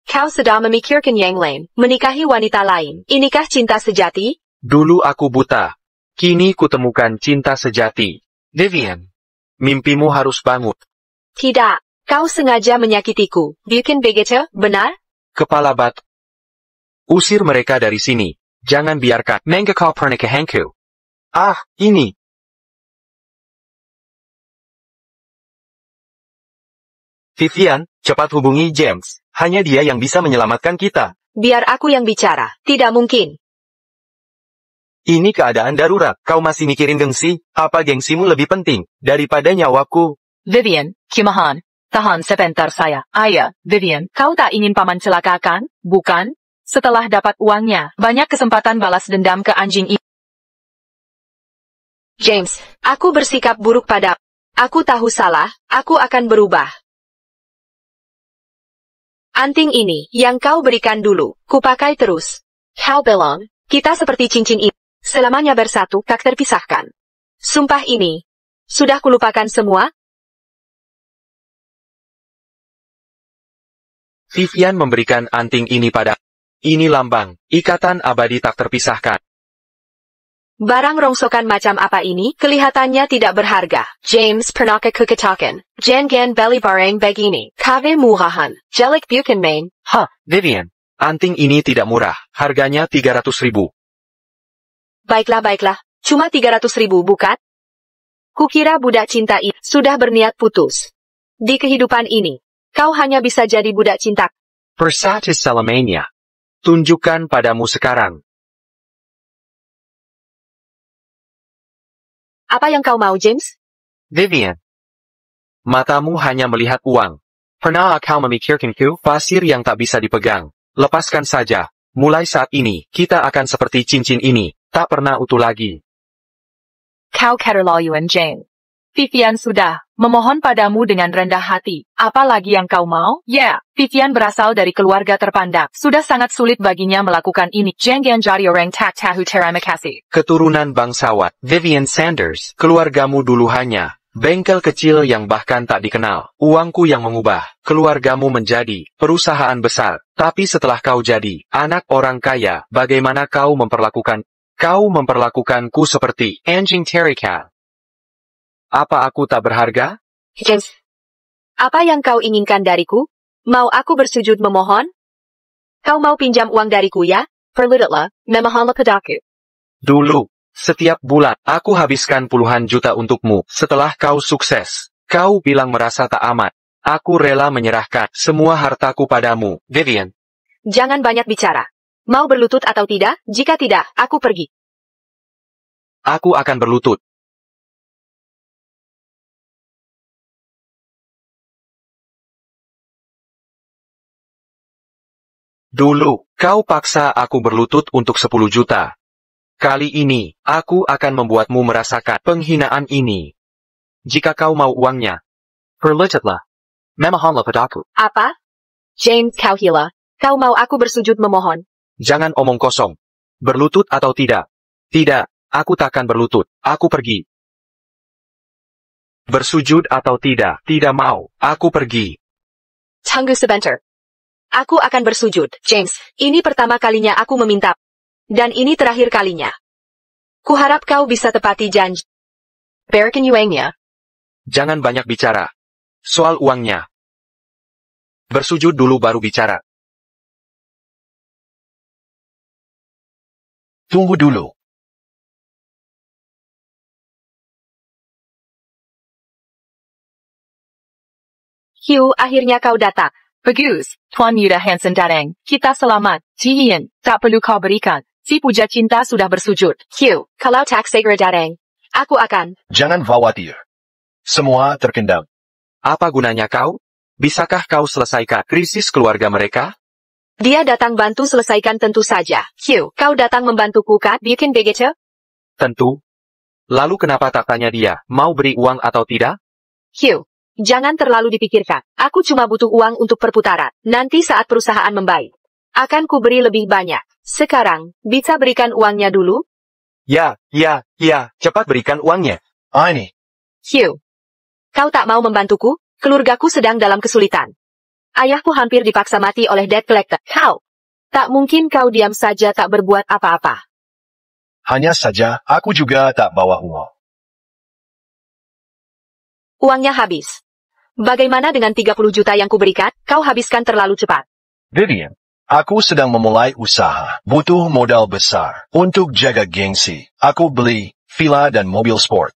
Kau sedang memikirkan yang lain, menikahi wanita lain. Inikah cinta sejati? Dulu aku buta. Kini kutemukan cinta sejati. Vivian, mimpimu harus bangun. Tidak, kau sengaja menyakitiku. Bukan begitu, benar? Kepala batu. Usir mereka dari sini. Jangan biarkan menggekal pernikahanku. Ah, ini. Vivian, cepat hubungi James. Hanya dia yang bisa menyelamatkan kita. Biar aku yang bicara. Tidak mungkin. Ini keadaan darurat. Kau masih mikirin gengsi? Apa gengsimu lebih penting daripada nyawaku? Vivian, Kimahan, tahan sebentar saya. Ayah, Vivian, kau tak ingin paman celakakan, bukan? Setelah dapat uangnya, banyak kesempatan balas dendam ke anjing itu. James, aku bersikap buruk pada. Aku tahu salah, aku akan berubah. Anting ini, yang kau berikan dulu, kupakai terus. Kau bilang, kita seperti cincin ini. Selamanya bersatu, tak terpisahkan. Sumpah ini. Sudah kulupakan semua? Vivian memberikan anting ini pada. Ini lambang, ikatan abadi tak terpisahkan. Barang rongsokan macam apa ini? Kelihatannya tidak berharga. James pernah keketakan. Jangan beli barang begini. Kave murahan. Jelek bukan main. Hah, Vivian. Anting ini tidak murah. Harganya 300.000. Baiklah. Cuma 300.000 bukan? Kukira budak cinta itu sudah berniat putus. Di kehidupan ini, kau hanya bisa jadi budak cinta. Persatis Salamania. Tunjukkan padamu sekarang. Apa yang kau mau, James? Vivian. Matamu hanya melihat uang. Pernah kau memikirkanku? Pasir yang tak bisa dipegang. Lepaskan saja. Mulai saat ini, kita akan seperti cincin ini, tak pernah utuh lagi. Kau keterlaluan, Jane. Vivian sudah memohon padamu dengan rendah hati. Apa lagi yang kau mau? Ya, Vivian berasal dari keluarga terpandang. Sudah sangat sulit baginya melakukan ini. Jangan jadi orang tak tahu terima kasih. Keturunan bangsawan, Vivian Sanders, keluargamu dulu hanya bengkel kecil yang bahkan tak dikenal. Uangku yang mengubah keluargamu menjadi perusahaan besar. Tapi setelah kau jadi anak orang kaya, bagaimana kau memperlakukan? Kau memperlakukanku seperti anjing terikat. Apa aku tak berharga? James. Apa yang kau inginkan dariku? Mau aku bersujud memohon? Kau mau pinjam uang dariku ya? Perludahlah, memohonlah padaku. Dulu, setiap bulan, aku habiskan puluhan juta untukmu. Setelah kau sukses, kau bilang merasa tak amat. Aku rela menyerahkan semua hartaku padamu, Vivian. Jangan banyak bicara. Mau berlutut atau tidak? Jika tidak, aku pergi. Aku akan berlutut. Dulu, kau paksa aku berlutut untuk 10 juta. Kali ini, aku akan membuatmu merasakan penghinaan ini. Jika kau mau uangnya, perlututlah. Memohonlah padaku. Apa? James, kau gila. Kau mau aku bersujud memohon? Jangan omong kosong. Berlutut atau tidak? Tidak, aku takkan berlutut. Aku pergi. Bersujud atau tidak? Tidak mau. Aku pergi. Tunggu sebentar. Aku akan bersujud, James. Ini pertama kalinya aku meminta. Dan ini terakhir kalinya. Kuharap kau bisa tepati janji. Berikan uangnya. Jangan banyak bicara. Soal uangnya. Bersujud dulu baru bicara. Tunggu dulu. Hugh, akhirnya kau datang. Bagus, Tuan Yuda Hansen datang. Kita selamat. Jihin, tak perlu kau berikan. Si puja cinta sudah bersujud. Hugh, kalau tak segera datang, aku akan. Jangan khawatir. Semua terkendali. Apa gunanya kau? Bisakah kau selesaikan krisis keluarga mereka? Dia datang bantu selesaikan tentu saja. Hugh, kau datang membantuku kan? Bikin begitu? Tentu. Lalu kenapa tak tanya dia, mau beri uang atau tidak? Hugh, jangan terlalu dipikirkan. Aku cuma butuh uang untuk perputaran. Nanti saat perusahaan membaik, akan kuberi lebih banyak. Sekarang, bisa berikan uangnya dulu? Ya, cepat berikan uangnya. Ini. Hugh, kau tak mau membantuku? Keluargaku sedang dalam kesulitan. Ayahku hampir dipaksa mati oleh debt collector. Kau, tak mungkin kau diam saja tak berbuat apa-apa. Hanya saja, aku juga tak bawa uang. Uangnya habis. Bagaimana dengan 30 juta yang kuberikan? Kau habiskan terlalu cepat. Vivian, aku sedang memulai usaha. Butuh modal besar. Untuk jaga gengsi, aku beli villa dan mobil sport.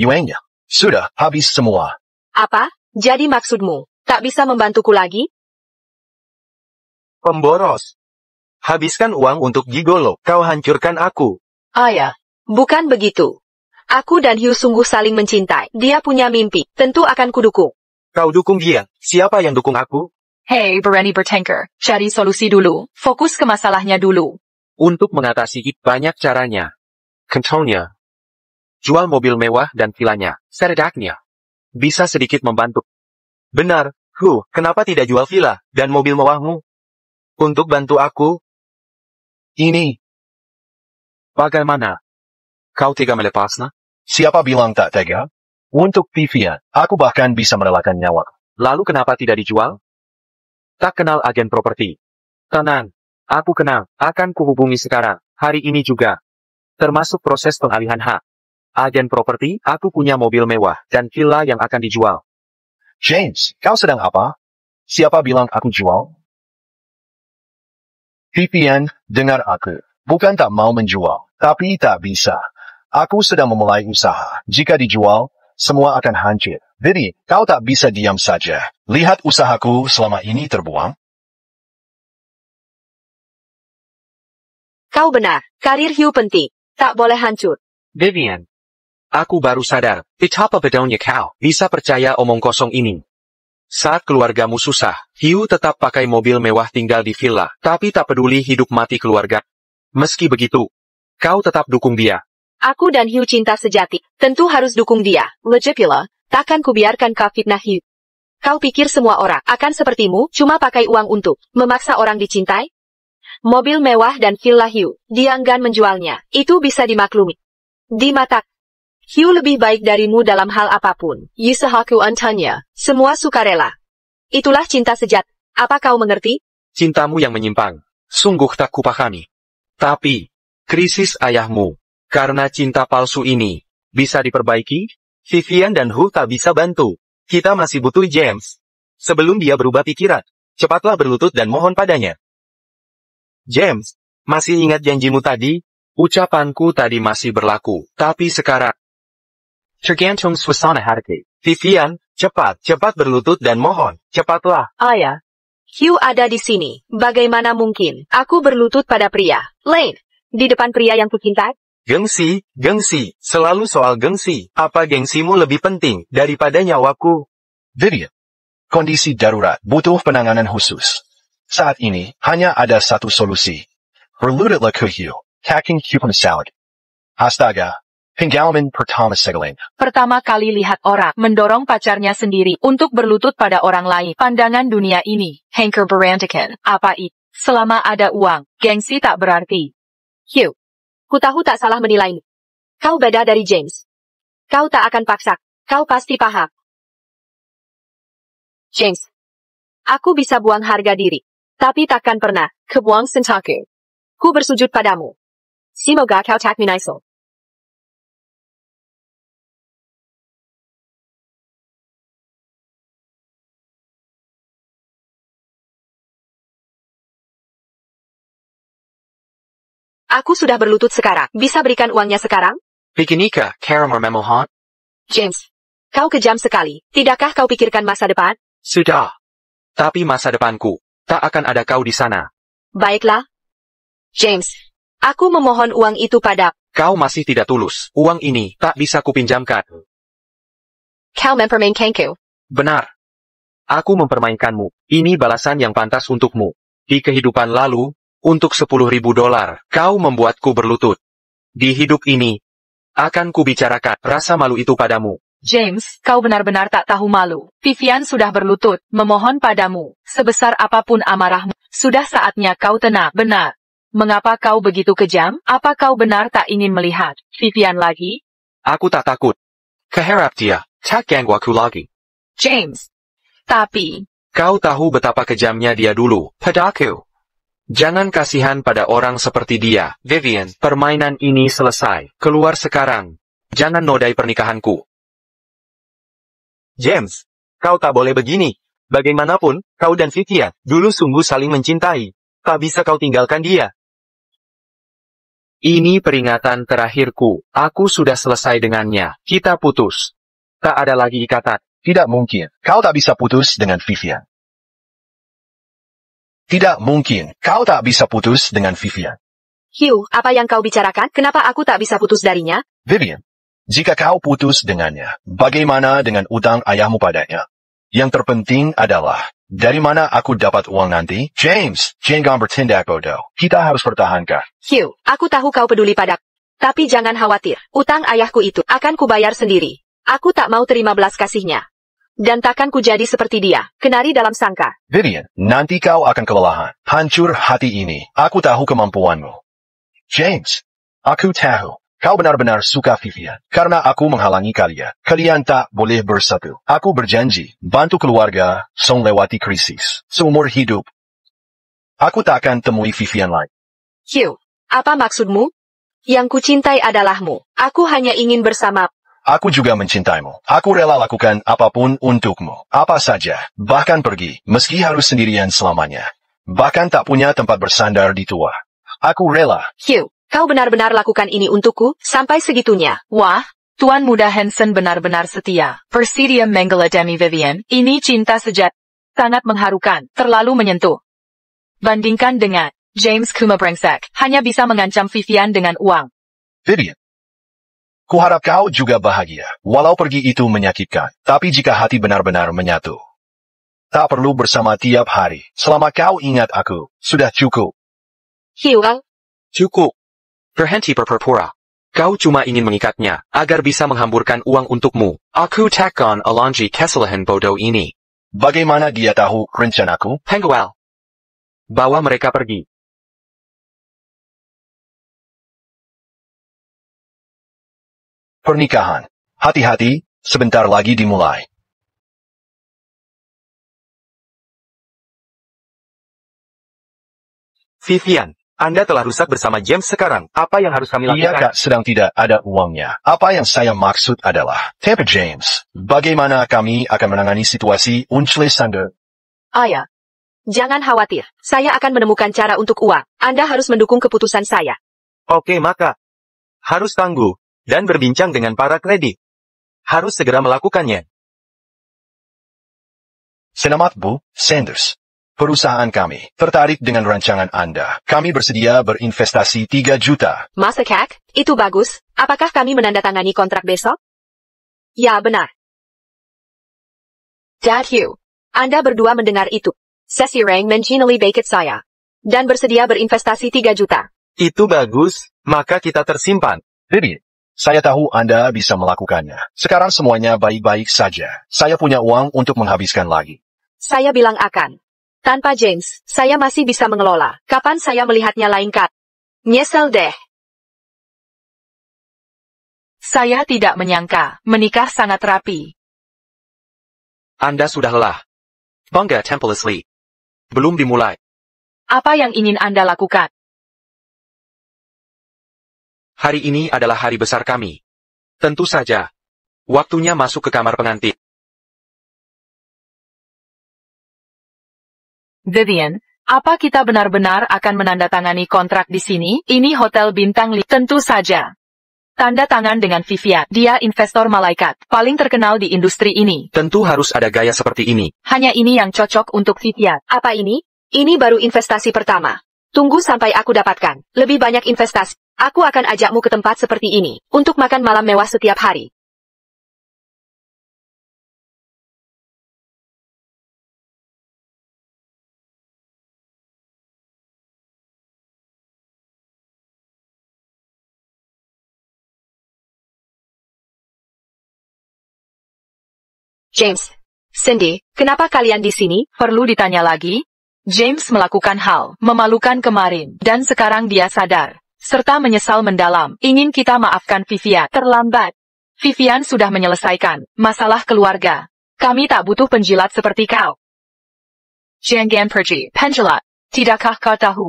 Uangnya sudah habis semua. Apa? Jadi maksudmu, tak bisa membantuku lagi? Pemboros. Habiskan uang untuk gigolo, kau hancurkan aku. Ayah, bukan begitu. Aku dan Hugh sungguh saling mencintai. Dia punya mimpi, tentu akan kudukung. Kau dukung dia, siapa yang dukung aku? Hey, berani bertengkar. Cari solusi dulu. Fokus ke masalahnya dulu. Untuk mengatasi itu banyak caranya. Contohnya, jual mobil mewah dan villanya, setidaknya bisa sedikit membantu. Benar, kenapa tidak jual villa dan mobil mewahmu? Untuk bantu aku? Ini, Bagaimana? Kau tega melepasnya? siapa bilang tak tega? Untuk Vivian, aku bahkan bisa merelakan nyawa. Lalu kenapa tidak dijual? Tak kenal agen properti. Tenang, aku kenal, akan kuhubungi sekarang, hari ini juga. Termasuk proses pengalihan hak. Agen properti, aku punya mobil mewah, dan villa yang akan dijual. James, kau sedang apa? Siapa bilang aku jual? Vivian, dengar aku. Bukan tak mau menjual, tapi tak bisa. Aku sedang memulai usaha. Jika dijual, semua akan hancur. Jadi, kau tak bisa diam saja. Lihat usahaku selama ini terbuang. Kau benar, karir Hugh penting. Tak boleh hancur. Vivian, Aku baru sadar, betapa bodohnya kau, bisa percaya omong kosong ini. Saat keluargamu susah, Hugh tetap pakai mobil mewah tinggal di villa, tapi tak peduli hidup mati keluarga. Meski begitu, kau tetap dukung dia. Aku dan Hugh cinta sejati, tentu harus dukung dia. Lagi pula, takkan kubiarkan kau fitnah Hugh. Kau pikir semua orang akan sepertimu, cuma pakai uang untuk memaksa orang dicintai? Mobil mewah dan villa Hugh, dia enggan menjualnya, itu bisa dimaklumi. Di mata Hugh lebih baik darimu dalam hal apapun. Yusahaku antanya, semua sukarela. Itulah cinta sejati. Apa kau mengerti? Cintamu yang menyimpang, sungguh tak kupahami. Tapi, krisis ayahmu, karena cinta palsu ini, bisa diperbaiki? Vivian dan Hugh tak bisa bantu. Kita masih butuh James. Sebelum dia berubah pikiran, cepatlah berlutut dan mohon padanya. James, masih ingat janjimu tadi? Ucapanku tadi masih berlaku, tapi sekarang, Tergantung suasana hati. Vivian, cepat berlutut dan mohon, cepatlah. Ayah. Hugh ada di sini. Bagaimana mungkin aku berlutut pada pria lain di depan pria yang kucintai? Gengsi, selalu soal gengsi. Apa gengsimu lebih penting daripada nyawaku? Vivian, kondisi darurat butuh penanganan khusus. Saat ini, hanya ada satu solusi. Berlututlah ke Hugh, kacking Hugh salad. Astaga, pengalaman pertama segala. Pertama kali lihat orang mendorong pacarnya sendiri untuk berlutut pada orang lain. Pandangan dunia ini, hancur berantakan. Apa itu? Selama ada uang, gengsi tak berarti. Hugh, ku tahu tak salah menilaimu. Kau beda dari James. Kau tak akan paksa. Kau pasti paham. James, aku bisa buang harga diri, tapi takkan pernah kebuang cintaku. Ku bersujud padamu. Semoga kau tak menyesal. Aku sudah berlutut sekarang. Bisa berikan uangnya sekarang? Pikinika, Karamar memohon? James, kau kejam sekali. Tidakkah kau pikirkan masa depan? Sudah. Tapi masa depanku, tak akan ada kau di sana. Baiklah. James, aku memohon uang itu pada... Kau masih tidak tulus. Uang ini tak bisa kupinjamkan. Kau mempermainkanku. Benar. Aku mempermainkanmu. Ini balasan yang pantas untukmu. Di kehidupan lalu, untuk $10.000, kau membuatku berlutut. Di hidup ini, akan kubicarakan rasa malu itu padamu. James, kau benar-benar tak tahu malu. Vivian sudah berlutut, memohon padamu. Sebesar apapun amarahmu, sudah saatnya kau tenang. Benar. Mengapa kau begitu kejam? Apa kau benar tak ingin melihat Vivian lagi? Aku tak takut. Keharap dia, tak ganggu aku lagi. James. Tapi, kau tahu betapa kejamnya dia dulu, padaku. Jangan kasihan pada orang seperti dia, Vivian. Permainan ini selesai. Keluar sekarang. Jangan nodai pernikahanku. James, kau tak boleh begini. Bagaimanapun, kau dan Vivian dulu sungguh saling mencintai. Tak bisa kau tinggalkan dia. Ini peringatan terakhirku. Aku sudah selesai dengannya. Kita putus. Tak ada lagi ikatan. Tidak mungkin. Kau tak bisa putus dengan Vivian. Tidak mungkin. Kau tak bisa putus dengan Vivian. Hugh, apa yang kau bicarakan? Kenapa aku tak bisa putus darinya? Vivian, jika kau putus dengannya, bagaimana dengan utang ayahmu padanya? Yang terpenting adalah, dari mana aku dapat uang nanti? James, jangan bertindak bodoh. Kita harus pertahankan. Hugh, aku tahu kau peduli padaku. Tapi jangan khawatir, utang ayahku itu akan kubayar sendiri. Aku tak mau terima belas kasihnya. Dan takkan ku jadi seperti dia, kenari dalam sangka. Vivian, nanti kau akan kelelahan. Hancur hati ini. Aku tahu kemampuanmu. James, aku tahu. Kau benar-benar suka Vivian. Karena aku menghalangi kalian. Kalian tak boleh bersatu. Aku berjanji, bantu keluarga, lewati krisis. Seumur hidup. Aku tak akan temui Vivian lagi. Hugh, apa maksudmu? Yang kucintai adalahmu. Aku hanya ingin bersama. Aku juga mencintaimu. Aku rela lakukan apapun untukmu. Apa saja. Bahkan pergi, meski harus sendirian selamanya. Bahkan tak punya tempat bersandar di tua. Aku rela. Hugh, kau benar-benar lakukan ini untukku, sampai segitunya. Wah, Tuan Muda Hansen benar-benar setia. Persidia Menggala Demi Vivian, ini cinta sejati. Sangat mengharukan, terlalu menyentuh. Bandingkan dengan James Kuma Brengsek, hanya bisa mengancam Vivian dengan uang. Vivian, Kuharap kau juga bahagia, walau pergi itu menyakitkan. Tapi jika hati benar-benar menyatu, tak perlu bersama tiap hari. Selama kau ingat aku, sudah cukup. Hyuang, Cukup. Berhenti berpura-pura. Kau cuma ingin mengikatnya, agar bisa menghamburkan uang untukmu. Aku takkan alonji kesalahan bodoh ini. Bagaimana dia tahu rencanaku? Penguel. Bawa mereka pergi. Pernikahan. Hati-hati, sebentar lagi dimulai. Vivian, Anda telah rusak bersama James sekarang. Apa yang harus kami Iya lakukan? kak, sedang tidak ada uangnya. Apa yang saya maksud adalah, Temper James, bagaimana kami akan menangani situasi Unchle Sander? ayah. Jangan khawatir, saya akan menemukan cara untuk uang. Anda harus mendukung keputusan saya. Oke, maka harus tangguh dan berbincang dengan para kredit. Harus segera melakukannya. Selamat Bu, Sanders. Perusahaan kami tertarik dengan rancangan Anda. Kami bersedia berinvestasi 3 juta. Mas Kak, itu bagus. Apakah kami menandatangani kontrak besok? Ya, benar. Dad Hugh, Anda berdua mendengar itu. Sesi Rang mencintai baket saya. Dan bersedia berinvestasi 3 juta. Itu bagus, maka kita tersimpan. Vivian, saya tahu Anda bisa melakukannya. Sekarang semuanya baik-baik saja. Saya punya uang untuk menghabiskan lagi. Saya bilang akan. Tanpa James, saya masih bisa mengelola. Kapan saya melihatnya lain kali? Nyesel deh. Saya tidak menyangka, menikah sangat rapi. Anda sudah lelah. Bangga Temple Asli. Belum dimulai. Apa yang ingin Anda lakukan? Hari ini adalah hari besar kami. Tentu saja. Waktunya masuk ke kamar pengantin. Vivian, apa kita benar-benar akan menandatangani kontrak di sini? Ini hotel bintang 5. Tentu saja. Tanda tangan dengan Vivian. Dia investor malaikat, paling terkenal di industri ini. Tentu harus ada gaya seperti ini. Hanya ini yang cocok untuk Vivian. Apa ini? Ini baru investasi pertama. Tunggu sampai aku dapatkan lebih banyak investasi. Aku akan ajakmu ke tempat seperti ini, untuk makan malam mewah setiap hari. James, Cindy, kenapa kalian di sini? Perlu ditanya lagi? James melakukan hal memalukan kemarin, dan sekarang dia sadar, serta menyesal mendalam. Ingin kita maafkan Vivian. Terlambat. Vivian sudah menyelesaikan masalah keluarga. Kami tak butuh penjilat seperti kau. Jangan pergi, penjilat. Tidakkah kau tahu?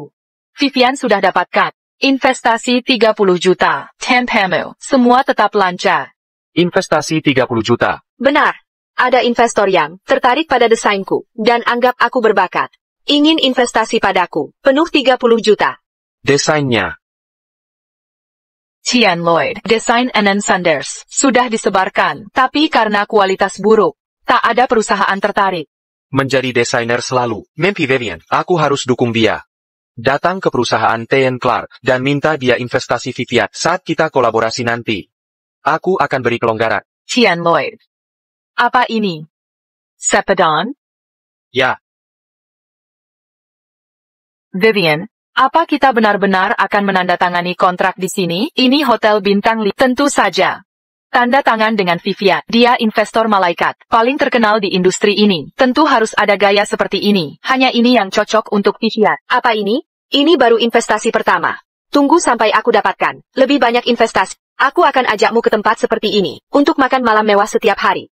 Vivian sudah dapatkan investasi 30 juta. Tempamu, semua tetap lancar. Investasi 30 juta. Benar. Ada investor yang tertarik pada desainku, dan anggap aku berbakat. Ingin investasi padaku, penuh 30 juta. Desainnya. Tian Lloyd, desain Anand Sanders, sudah disebarkan, tapi karena kualitas buruk, tak ada perusahaan tertarik. Menjadi desainer selalu. Mimpi Vivian. Aku harus dukung dia. Datang ke perusahaan T.N. Clark, dan minta dia investasi Vivian saat kita kolaborasi nanti. Aku akan beri kelonggaran. Tian Lloyd. Apa ini? Sepedon? Ya. Vivian, apa kita benar-benar akan menandatangani kontrak di sini? Ini hotel bintang 5. Tentu saja. Tanda tangan dengan Vivian. Dia investor malaikat, paling terkenal di industri ini. Tentu harus ada gaya seperti ini. Hanya ini yang cocok untuk Vivian. Apa ini? Ini baru investasi pertama. Tunggu sampai aku dapatkan lebih banyak investasi. Aku akan ajakmu ke tempat seperti ini, untuk makan malam mewah setiap hari.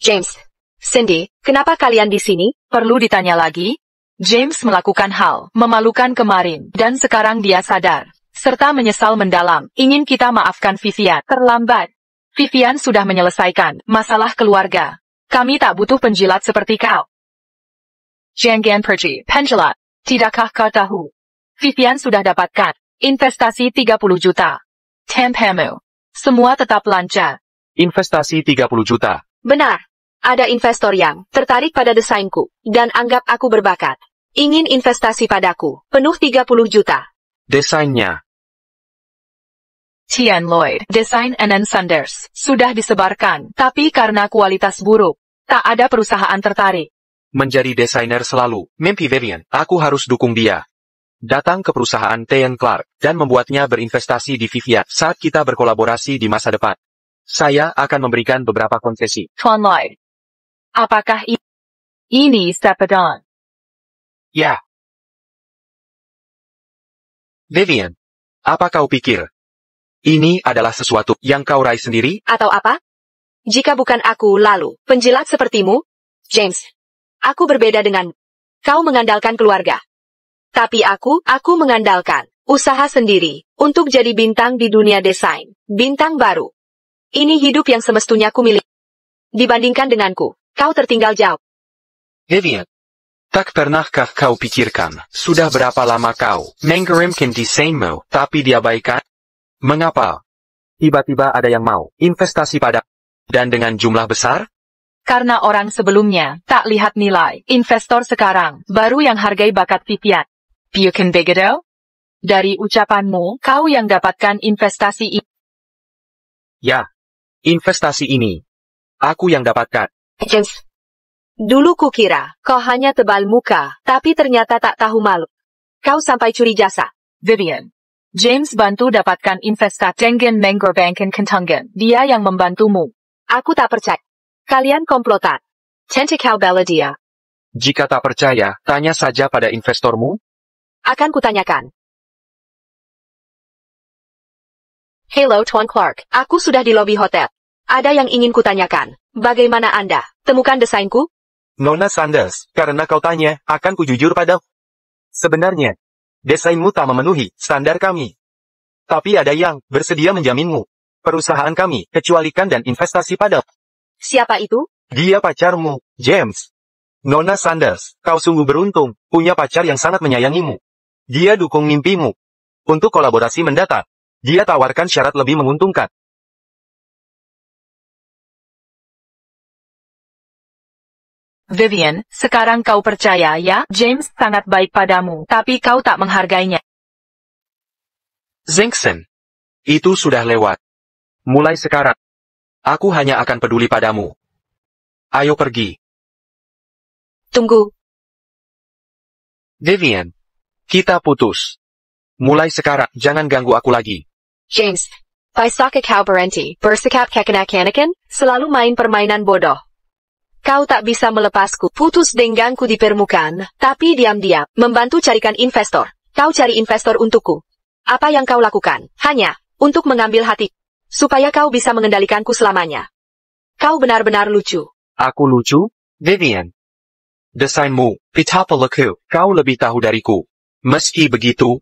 James, Cindy, kenapa kalian di sini? Perlu ditanya lagi? James melakukan hal memalukan kemarin, dan sekarang dia sadar, serta menyesal mendalam. Ingin kita maafkan Vivian. Terlambat. Vivian sudah menyelesaikan masalah keluarga. Kami tak butuh penjilat seperti kau. Jangan pergi, penjilat. Tidakkah kau tahu? Vivian sudah dapatkan investasi 30 juta. Tampamu. Semua tetap lancar. Investasi 30 juta. Benar. Ada investor yang tertarik pada desainku dan anggap aku berbakat. Ingin investasi padaku. Penuh 30 juta. Desainnya. Tian Lloyd. Desain Anand Sanders. Sudah disebarkan, tapi karena kualitas buruk, tak ada perusahaan tertarik. Menjadi desainer selalu. Mimpi Vivian. Aku harus dukung dia. Datang ke perusahaan Tian Clark dan membuatnya berinvestasi di Vivian saat kita berkolaborasi di masa depan. Saya akan memberikan beberapa konsesi. Tuan Lloyd. Apakah ini Stepadon? Ya. Vivian. Apa kau pikir? Ini adalah sesuatu yang kau raih sendiri? Atau apa? Jika bukan aku lalu, penjilat sepertimu? James. Aku berbeda dengan kau mengandalkan keluarga. Tapi aku mengandalkan usaha sendiri untuk jadi bintang di dunia desain. Bintang baru. Ini hidup yang semestinya ku miliki. Dibandingkan denganku, kau tertinggal jauh. Vivian. Tak pernahkah kau pikirkan, sudah berapa lama kau mengirimkan desainmu, tapi diabaikan? Mengapa? Tiba-tiba ada yang mau investasi pada dan dengan jumlah besar? Karena orang sebelumnya tak lihat nilai. Investor sekarang baru yang hargai bakat Vivian. Bukan begitu? Dari ucapanmu, kau yang dapatkan investasi ini. Ya. Investasi ini. Aku yang dapatkan. James. Dulu kukira kau hanya tebal muka, tapi ternyata tak tahu malu. Kau sampai curi jasa. Vivian. James bantu dapatkan investasi dengan mengorbankan Kentungan. Dia yang membantumu. Aku tak percaya. Kalian komplotan. Tentu kau bela dia. Jika tak percaya, tanya saja pada investormu. Akan kutanyakan. Hello Tuan Clark, aku sudah di lobi hotel. Ada yang ingin kutanyakan. Bagaimana Anda temukan desainku? Nona Sanders, karena kau tanya, akan kujujur padamu. Sebenarnya, desainmu tak memenuhi standar kami. Tapi ada yang bersedia menjaminmu. Perusahaan kami kecualikan dan investasi padamu. Siapa itu? Dia pacarmu, James. Nona Sanders, kau sungguh beruntung, punya pacar yang sangat menyayangimu. Dia dukung mimpimu. Untuk kolaborasi mendatang, dia tawarkan syarat lebih menguntungkan. Vivian, sekarang kau percaya ya? James sangat baik padamu, tapi kau tak menghargainya. Zinkson. Itu sudah lewat. Mulai sekarang, aku hanya akan peduli padamu. Ayo pergi. Tunggu. Vivian. Kita putus. Mulai sekarang, jangan ganggu aku lagi. James. Paisaka kau berhenti, bersikap kekanak-kanakan, selalu main permainan bodoh. Kau tak bisa melepasku, putus denganku di permukaan, tapi diam-diam, membantu carikan investor. Kau cari investor untukku. Apa yang kau lakukan? Hanya, untuk mengambil hati. Supaya kau bisa mengendalikanku selamanya. Kau benar-benar lucu. Aku lucu? Vivian. Desainmu, pitapalaku, kau lebih tahu dariku. Meski begitu,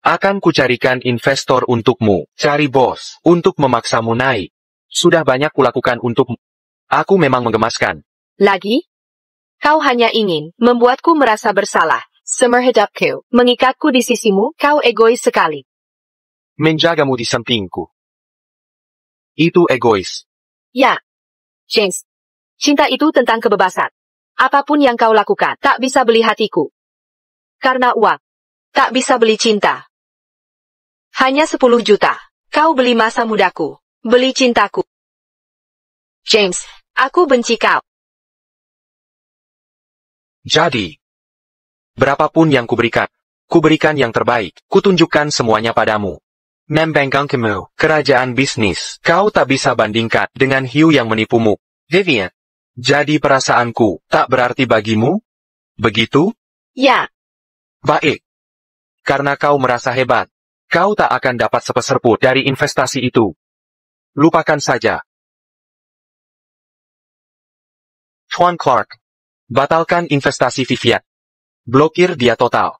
akan kucarikan investor untukmu. Cari bos, untuk memaksamu naik. Sudah banyak kulakukan untukmu. Aku memang menggemaskan. Lagi? Kau hanya ingin membuatku merasa bersalah. Semerhadapku, mengikatku di sisimu, kau egois sekali. Menjagamu di sampingku. Itu egois. Ya. James. Cinta itu tentang kebebasan. Apapun yang kau lakukan, tak bisa beli hatiku. Karena uang, tak bisa beli cinta. Hanya 10 juta. Kau beli masa mudaku. Beli cintaku. James, aku benci kau. Jadi, berapapun yang kuberikan yang terbaik, kutunjukkan semuanya padamu. Membengkang kamu, kerajaan bisnis, kau tak bisa bandingkan dengan hiu yang menipumu. Vivian, jadi perasaanku tak berarti bagimu? Begitu? Ya. Baik. Karena kau merasa hebat, kau tak akan dapat sepeserpun dari investasi itu. Lupakan saja. Tuan Clark. Batalkan investasi Vivian. Blokir dia total.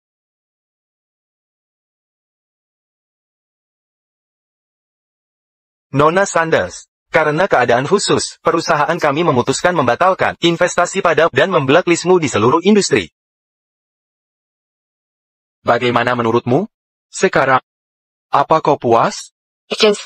Nona Sanders, karena keadaan khusus, perusahaan kami memutuskan membatalkan investasi pada dan memblacklistmu di seluruh industri. Bagaimana menurutmu? Sekarang, apa kau puas? James.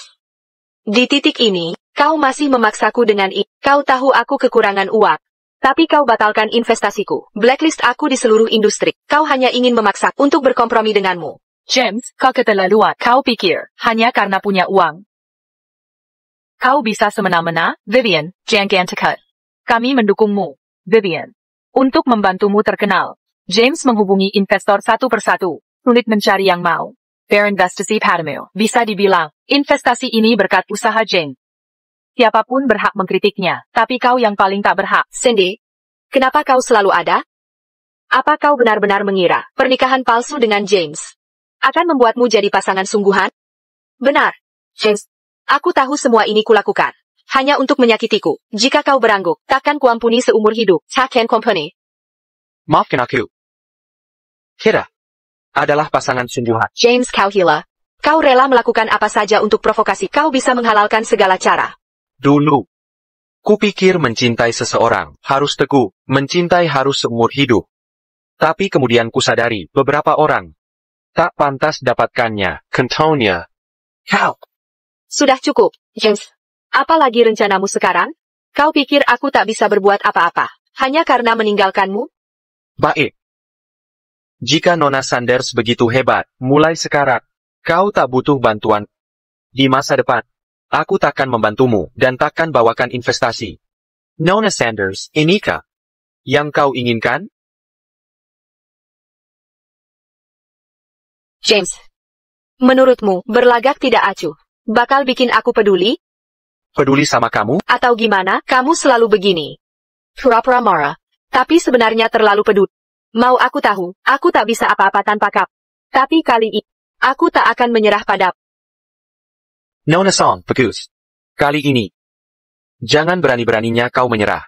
Di titik ini, kau masih memaksaku dengan Kau tahu aku kekurangan uang. Tapi kau batalkan investasiku. Blacklist aku di seluruh industri. Kau hanya ingin memaksa untuk berkompromi denganmu. James, kau keterlaluan. Kau pikir, hanya karena punya uang. Kau bisa semena-mena, Vivian, jangan tekad. Kami mendukungmu, Vivian. Untuk membantumu terkenal. James menghubungi investor satu persatu. Sulit mencari yang mau. Fair investasi padamu. Bisa dibilang, investasi ini berkat usaha James. Siapapun berhak mengkritiknya, tapi kau yang paling tak berhak. Cindy, kenapa kau selalu ada? Apa kau benar-benar mengira pernikahan palsu dengan James akan membuatmu jadi pasangan sungguhan? Benar, James. Aku tahu semua ini kulakukan hanya untuk menyakitiku. Jika kau berangguk, takkan kuampuni seumur hidup. Taken Company. Maafkan aku. Kita adalah pasangan sungguhan. James, kau gila. Kau rela melakukan apa saja untuk provokasi. Kau bisa menghalalkan segala cara. Dulu, kupikir mencintai seseorang harus teguh, mencintai harus seumur hidup. Tapi kemudian kusadari beberapa orang tak pantas dapatkannya. Contohnya, kau. Sudah cukup, James. Apalagi rencanamu sekarang? Kau pikir aku tak bisa berbuat apa-apa hanya karena meninggalkanmu? Baik. Jika Nona Sanders begitu hebat, mulai sekarang, kau tak butuh bantuan. Di masa depan, aku takkan membantumu dan takkan bawakan investasi. Nona Sanders, inikah yang kau inginkan? James, menurutmu berlagak tidak acuh bakal bikin aku peduli? Peduli sama kamu? Atau gimana? Kamu selalu begini. Pura-pura marah, tapi sebenarnya terlalu peduli. Mau aku tahu, aku tak bisa apa-apa tanpa kau. Tapi kali ini, aku tak akan menyerah padamu. Nona Song, bagus. Kali ini, jangan berani-beraninya kau menyerah.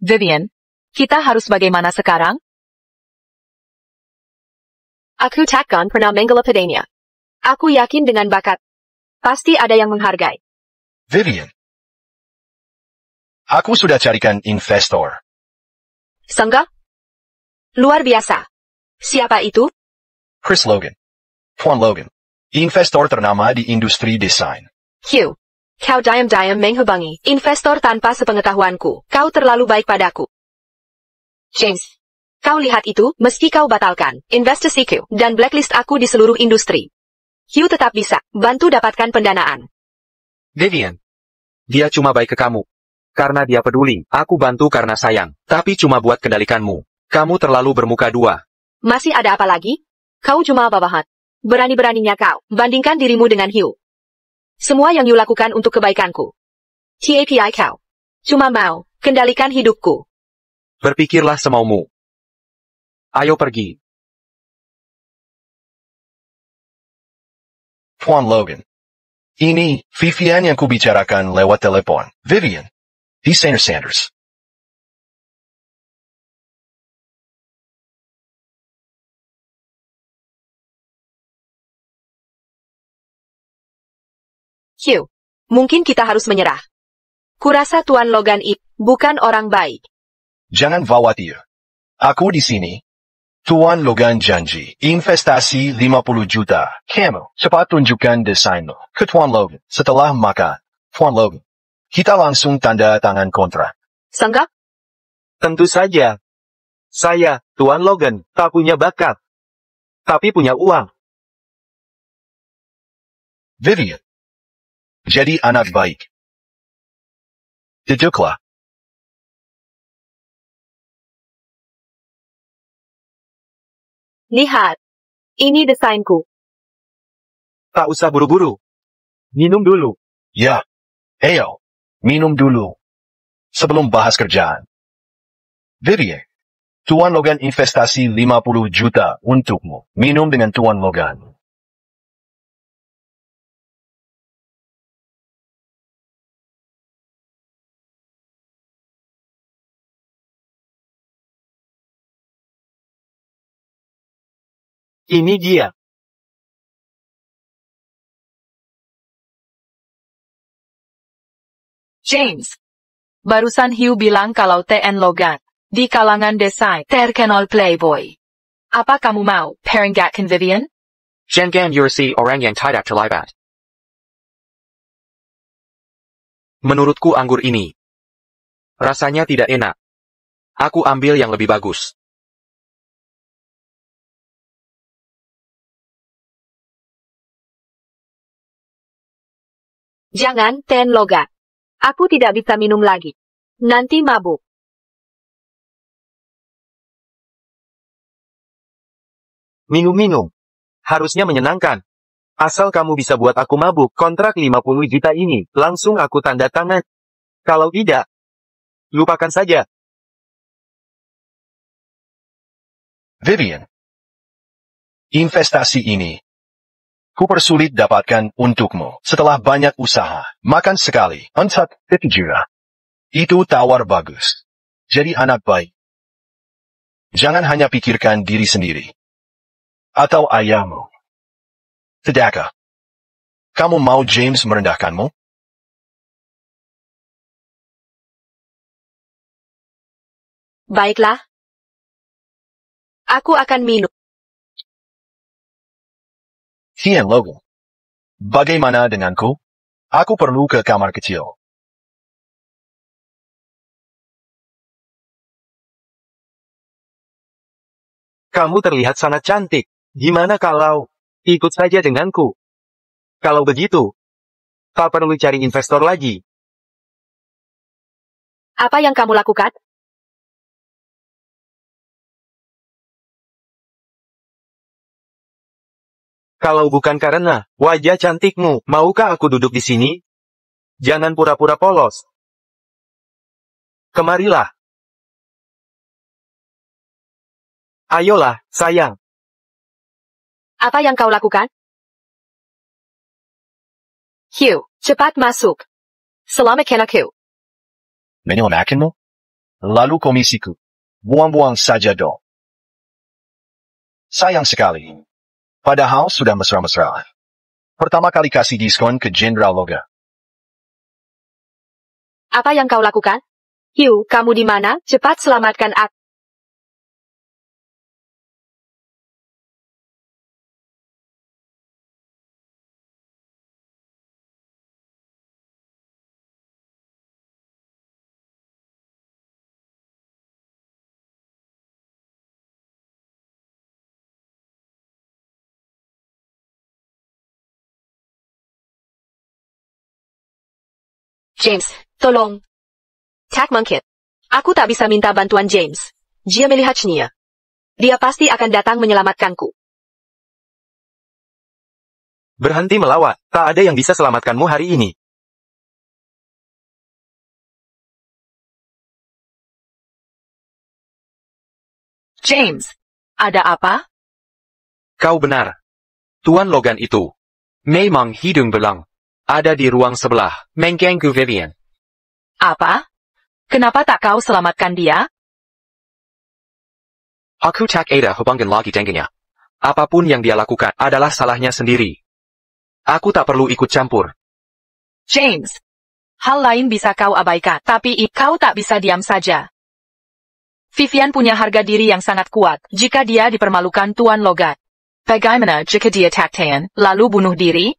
Vivian, kita harus bagaimana sekarang? Aku takkan pernah menggila padanya. Aku yakin dengan bakat. Pasti ada yang menghargai. Vivian. Aku sudah carikan investor. Sangga? Luar biasa. Siapa itu? Chris Logan. Tuan Logan. Investor ternama di industri desain. Hugh. Kau diam-diam menghubungi investor tanpa sepengetahuanku. Kau terlalu baik padaku. James. Kau lihat itu, meski kau batalkan investasiku dan blacklist aku di seluruh industri. Hugh tetap bisa bantu dapatkan pendanaan. Vivian. Dia cuma baik ke kamu. Karena dia peduli, aku bantu karena sayang. Tapi cuma buat kendalikanmu. Kamu terlalu bermuka dua. Masih ada apa lagi? Kau cuma babahat. Berani-beraninya kau bandingkan dirimu dengan Hugh. Semua yang you lakukan untuk kebaikanku. TAPI kau. Cuma mau kendalikan hidupku. Berpikirlah semaumu. Ayo pergi. Tuan Logan. Ini Vivian yang kubicarakan lewat telepon. Vivian. Desainer Sanders. Hugh, mungkin kita harus menyerah. Kurasa Tuan Logan itu bukan orang baik. Jangan khawatir. Aku di sini. Tuan Logan janji, investasi 50 juta. Kamu, cepat tunjukkan desainmu ke Tuan Logan. Setelah makan, Tuan Logan, kita langsung tanda tangan kontrak. Sangka? Tentu saja. Saya, Tuan Logan, tak punya bakat. Tapi punya uang. Vivian. Jadi anak baik. Duduklah. Lihat. Ini desainku. Tak usah buru-buru. Minum dulu. Ya. Ayo. Minum dulu. Sebelum bahas kerjaan. Vivian. Tuan Logan investasi 50 juta untukmu. Minum dengan Tuan Logan. Ini dia. James. Barusan Hugh bilang kalau TN Logan, di kalangan desain, terkenal playboy. Apa kamu mau, peringatkan Vivian? Jangan si orang yang tidak terlibat. Menurutku anggur ini rasanya tidak enak. Aku ambil yang lebih bagus. Jangan, Ten Logat. Aku tidak bisa minum lagi. Nanti mabuk. Minum-minum. Harusnya menyenangkan. Asal kamu bisa buat aku mabuk, kontrak 50 juta ini, langsung aku tanda tangan. Kalau tidak, lupakan saja. Vivian. Investasi ini kupersulit dapatkan untukmu setelah banyak usaha. Makan sekali. Uncut 50 juta. Itu tawar bagus. Jadi anak baik. Jangan hanya pikirkan diri sendiri. Atau ayahmu. Tidakkah? Kamu mau James merendahkanmu? Baiklah. Aku akan minum. Tian Logan. Bagaimana denganku? Aku perlu ke kamar kecil. Kamu terlihat sangat cantik. Gimana kalau ikut saja denganku? Kalau begitu, tak perlu cari investor lagi. Apa yang kamu lakukan? Kalau bukan karena wajah cantikmu, maukah aku duduk di sini? Jangan pura-pura polos. Kemarilah. Ayolah, sayang. Apa yang kau lakukan? Hugh, cepat masuk. Selamatkan aku. Menyelamatkanmu? Lalu komisiku. Buang-buang saja dong. Sayang sekali. Padahal sudah mesra-mesra. Pertama kali kasih diskon ke Jenderal Loga. Apa yang kau lakukan? Hugh, kamu di mana? Cepat selamatkan aku. James, tolong. Tak mungkin. Aku tak bisa minta bantuan James. Dia melihatnya. Dia pasti akan datang menyelamatkanku. Berhenti melawat. Tak ada yang bisa selamatkanmu hari ini. James, ada apa? Kau benar. Tuan Logan itu memang hidung belang. Ada di ruang sebelah, mengganggu Vivian. Apa? Kenapa tak kau selamatkan dia? Aku tak ada hubungan lagi dengannya. Apapun yang dia lakukan adalah salahnya sendiri. Aku tak perlu ikut campur. James, hal lain bisa kau abaikan, tapi kau tak bisa diam saja. Vivian punya harga diri yang sangat kuat jika dia dipermalukan Tuan Logan. Bagaimana jika dia taktian, lalu bunuh diri?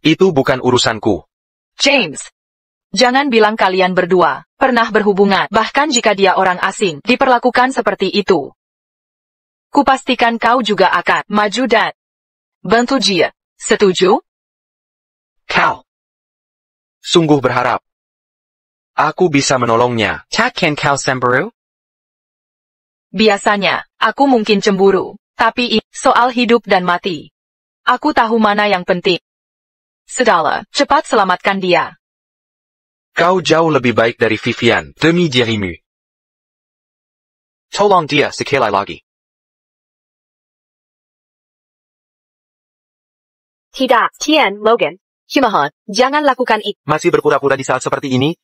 Itu bukan urusanku. James, jangan bilang kalian berdua pernah berhubungan, bahkan jika dia orang asing, diperlakukan seperti itu. Kupastikan kau juga akan maju dan bantu dia. Setuju? Kau sungguh berharap aku bisa menolongnya. Takkan kau cemburu? Biasanya, aku mungkin cemburu, tapi soal hidup dan mati. Aku tahu mana yang penting. Sudahlah, cepat selamatkan dia. Kau jauh lebih baik dari Vivian, demi dirimu. Tolong dia sekali lagi. Tidak, Tian Logan. Himahan, jangan lakukan itu. Masih berpura-pura di saat seperti ini?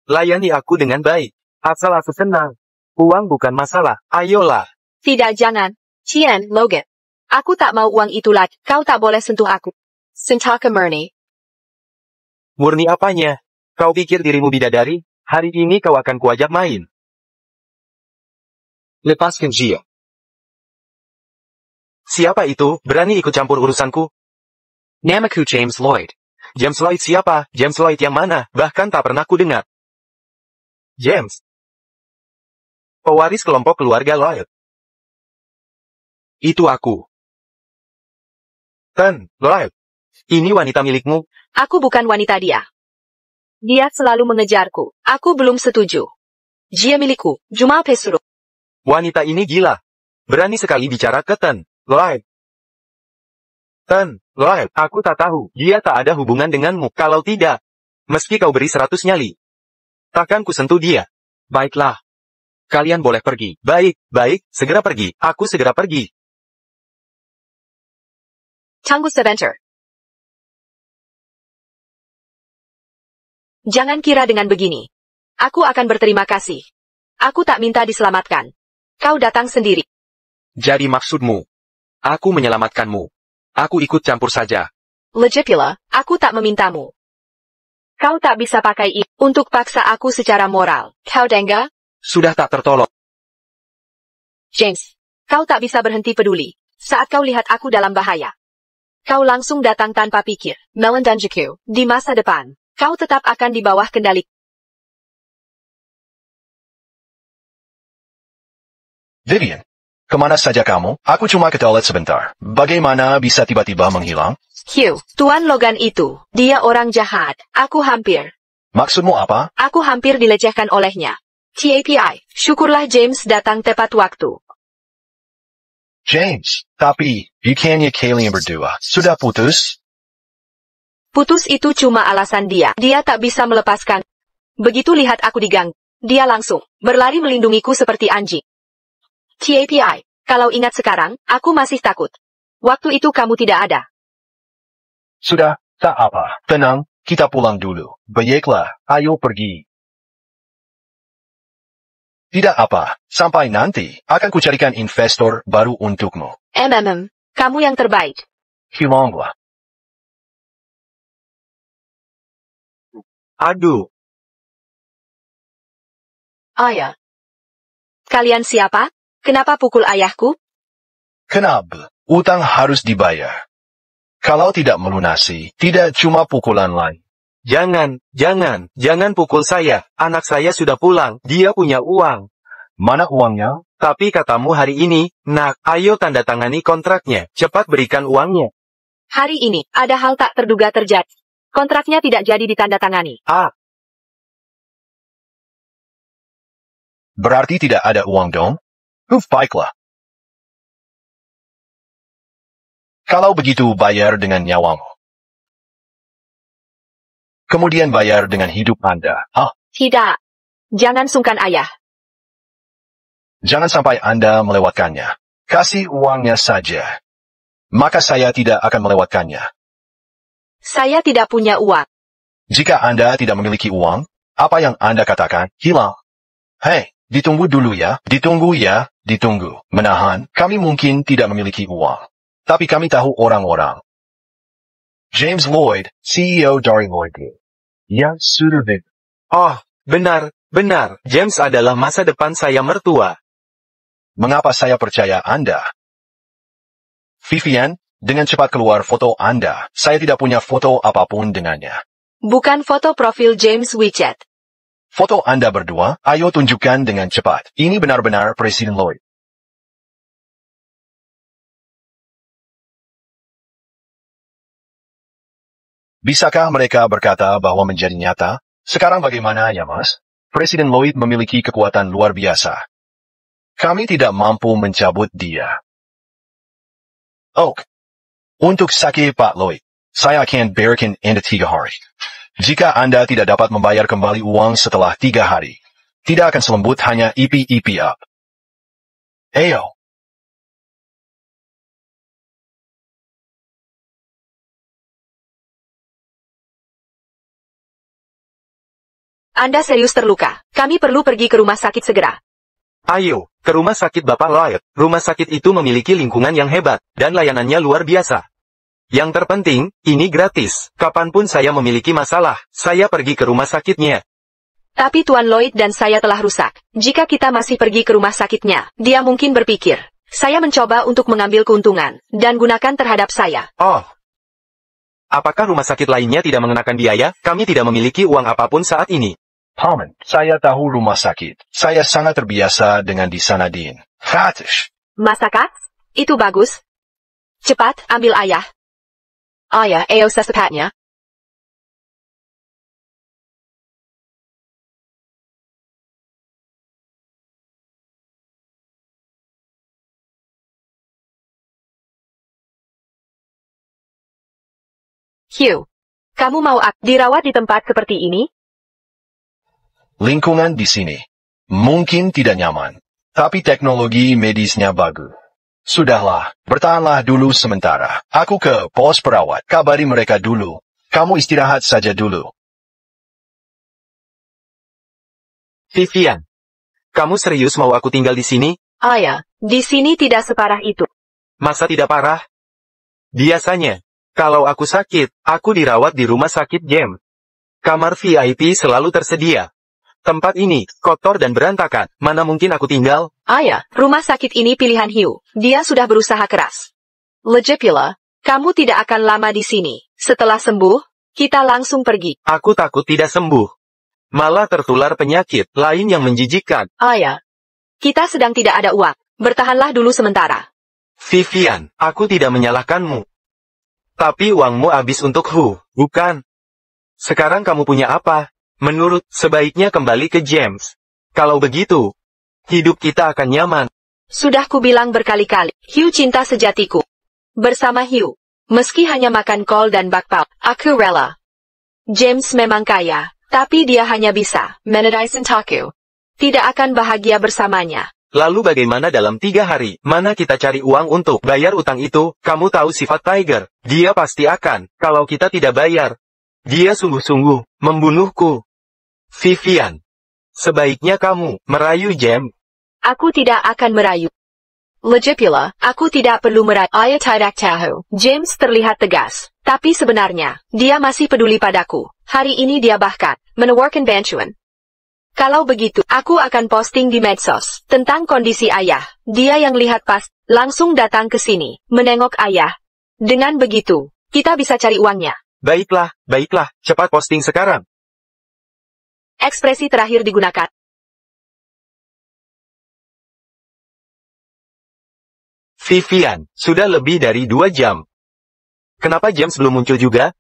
Layani aku dengan baik. Asal aku senang. Uang bukan masalah. Ayolah. Tidak, jangan. Tian Logan. Aku tak mau uang itu lagi. Kau tak boleh sentuh aku. Sintaka murni. Murni apanya? Kau pikir dirimu bidadari? Hari ini kau akan kuajak main. Lepaskan dia. Siapa itu? Berani ikut campur urusanku? Namaku James Lloyd. James Lloyd siapa? James Lloyd yang mana? Bahkan tak pernah kudengar. James. Pewaris kelompok keluarga Lloyd. Itu aku. Ten, Lloyd. Ini wanita milikmu? Aku bukan wanita dia. Dia selalu mengejarku. Aku belum setuju. Dia milikku. Jumal Pesuru. Wanita ini gila. Berani sekali bicara ke Ten, Lloyd. Ten, Lloyd, aku tak tahu. Dia tak ada hubungan denganmu. Kalau tidak, meski kau beri 100 nyali, takkan ku sentuh dia. Baiklah. Kalian boleh pergi. Baik, segera pergi. Aku segera pergi. Tunggu sebentar. Jangan kira dengan begini. Aku akan berterima kasih. Aku tak minta diselamatkan. Kau datang sendiri. Jadi maksudmu, aku menyelamatkanmu. Aku ikut campur saja. Legipula, aku tak memintamu. Kau tak bisa pakai itu untuk paksa aku secara moral. Kau dengga? Sudah tak tertolong. James, kau tak bisa berhenti peduli. Saat kau lihat aku dalam bahaya, kau langsung datang tanpa pikir. Melandanjiku, di masa depan, kau tetap akan di bawah kendali. Vivian, kemana saja kamu? Aku cuma ke toilet sebentar. Bagaimana bisa tiba-tiba menghilang? Hugh, Tuan Logan itu, dia orang jahat. Aku hampir. Maksudmu apa? Aku hampir dilecehkan olehnya. TAPI, syukurlah James datang tepat waktu. James, tapi, bukannya kalian berdua sudah putus? Putus itu cuma alasan dia. Dia tak bisa melepaskan. Begitu lihat aku diganggu, dia langsung berlari melindungiku seperti anjing. TAPI, kalau ingat sekarang, aku masih takut. Waktu itu kamu tidak ada. Sudah, tak apa. Tenang, kita pulang dulu. Baiklah, ayo pergi. Tidak apa, sampai nanti, akan kucarikan investor baru untukmu. Kamu yang terbaik. Hilanglah. Aduh. Ayah. Kalian siapa? Kenapa pukul ayahku? Kenapa? Utang harus dibayar. Kalau tidak melunasi, tidak cuma pukulan lain. Jangan pukul saya. Anak saya sudah pulang, dia punya uang. Mana uangnya? Tapi katamu hari ini, nak, ayo tanda tangani kontraknya, cepat berikan uangnya. Hari ini, ada hal tak terduga terjadi. Kontraknya tidak jadi ditandatangani. Berarti tidak ada uang dong? Baiklah. Kalau begitu bayar dengan nyawamu. Kemudian bayar dengan hidup Anda. Tidak. Jangan sungkan ayah. Jangan sampai Anda melewatkannya. Kasih uangnya saja. Maka saya tidak akan melewatkannya. Saya tidak punya uang. Jika Anda tidak memiliki uang, apa yang Anda katakan hilang. Hei, ditunggu dulu ya. Ditunggu. Menahan, kami mungkin tidak memiliki uang. Tapi kami tahu orang-orang. James Lloyd, CEO dari Lloyd Group. Ya, sudah. Oh, benar. James adalah masa depan saya mertua. Mengapa saya percaya Anda? Vivian, dengan cepat keluar foto Anda. Saya tidak punya foto apapun dengannya. Bukan foto profil James WeChat. Foto Anda berdua, ayo tunjukkan dengan cepat. Ini benar-benar Presiden Lloyd. Bisakah mereka berkata bahwa menjadi nyata? Sekarang bagaimana ya Mas? Presiden Lloyd memiliki kekuatan luar biasa. Kami tidak mampu mencabut dia. Untuk sakit Pak Lloyd, saya akan berikan Anda 3 hari. Jika Anda tidak dapat membayar kembali uang setelah 3 hari, tidak akan selembut hanya IP up. Ayo. Anda serius terluka. Kami perlu pergi ke rumah sakit segera. Ayo, ke rumah sakit Bapak Lloyd. Rumah sakit itu memiliki lingkungan yang hebat, dan layanannya luar biasa. Yang terpenting, ini gratis. Kapanpun saya memiliki masalah, saya pergi ke rumah sakitnya. Tapi Tuan Lloyd dan saya telah rusak. Jika kita masih pergi ke rumah sakitnya, dia mungkin berpikir, saya mencoba untuk mengambil keuntungan, dan gunakan terhadap saya. Apakah rumah sakit lainnya tidak mengenakan biaya? Kami tidak memiliki uang apapun saat ini. Paman, saya tahu rumah sakit. Saya sangat terbiasa dengan di sana, Dean. Gratis. Masakan? Itu bagus. Cepat, ambil ayah. Ayah, ayo secepatnya. Hugh, kamu mau dirawat di tempat seperti ini? Lingkungan di sini mungkin tidak nyaman, tapi teknologi medisnya bagus. Sudahlah, bertahanlah dulu sementara. Aku ke pos perawat. Kabari mereka dulu. Kamu istirahat saja dulu. Vivian, kamu serius mau aku tinggal di sini? Ayah, di sini tidak separah itu. Masa tidak parah? Biasanya, kalau aku sakit, aku dirawat di rumah sakit James. Kamar VIP selalu tersedia. Tempat ini kotor dan berantakan. Mana mungkin aku tinggal? Ayah, rumah sakit ini pilihan Hugh. Dia sudah berusaha keras. Legipula, kamu tidak akan lama di sini. Setelah sembuh, kita langsung pergi. Aku takut tidak sembuh. Malah tertular penyakit lain yang menjijikkan. Ayah, kita sedang tidak ada uang. Bertahanlah dulu sementara. Vivian, aku tidak menyalahkanmu. Tapi uangmu habis untuk bukan? Sekarang kamu punya apa? Menurut, sebaiknya kembali ke James. Kalau begitu, hidup kita akan nyaman. Sudah kubilang berkali-kali, Hugh cinta sejatiku. Bersama Hugh, meski hanya makan kol dan bakpao, aku rela. James memang kaya, tapi dia hanya bisa menedai sentaku. Tidak akan bahagia bersamanya. Lalu bagaimana dalam 3 hari? Mana kita cari uang untuk bayar utang itu? Kamu tahu sifat Tiger. Dia pasti akan, kalau kita tidak bayar. Dia sungguh-sungguh membunuhku. Vivian, sebaiknya kamu merayu James. Aku tidak akan merayu. Legipula, aku tidak perlu merayu. Ayah tidak tahu. James terlihat tegas. Tapi sebenarnya, dia masih peduli padaku. Hari ini dia bahkan menawarkan bantuan. Kalau begitu, aku akan posting di medsos tentang kondisi ayah. Dia yang lihat pas, langsung datang ke sini, menengok ayah. Dengan begitu, kita bisa cari uangnya. Baiklah, cepat posting sekarang. Ekspresi terakhir digunakan. Vivian, sudah lebih dari 2 jam. Kenapa James belum muncul juga?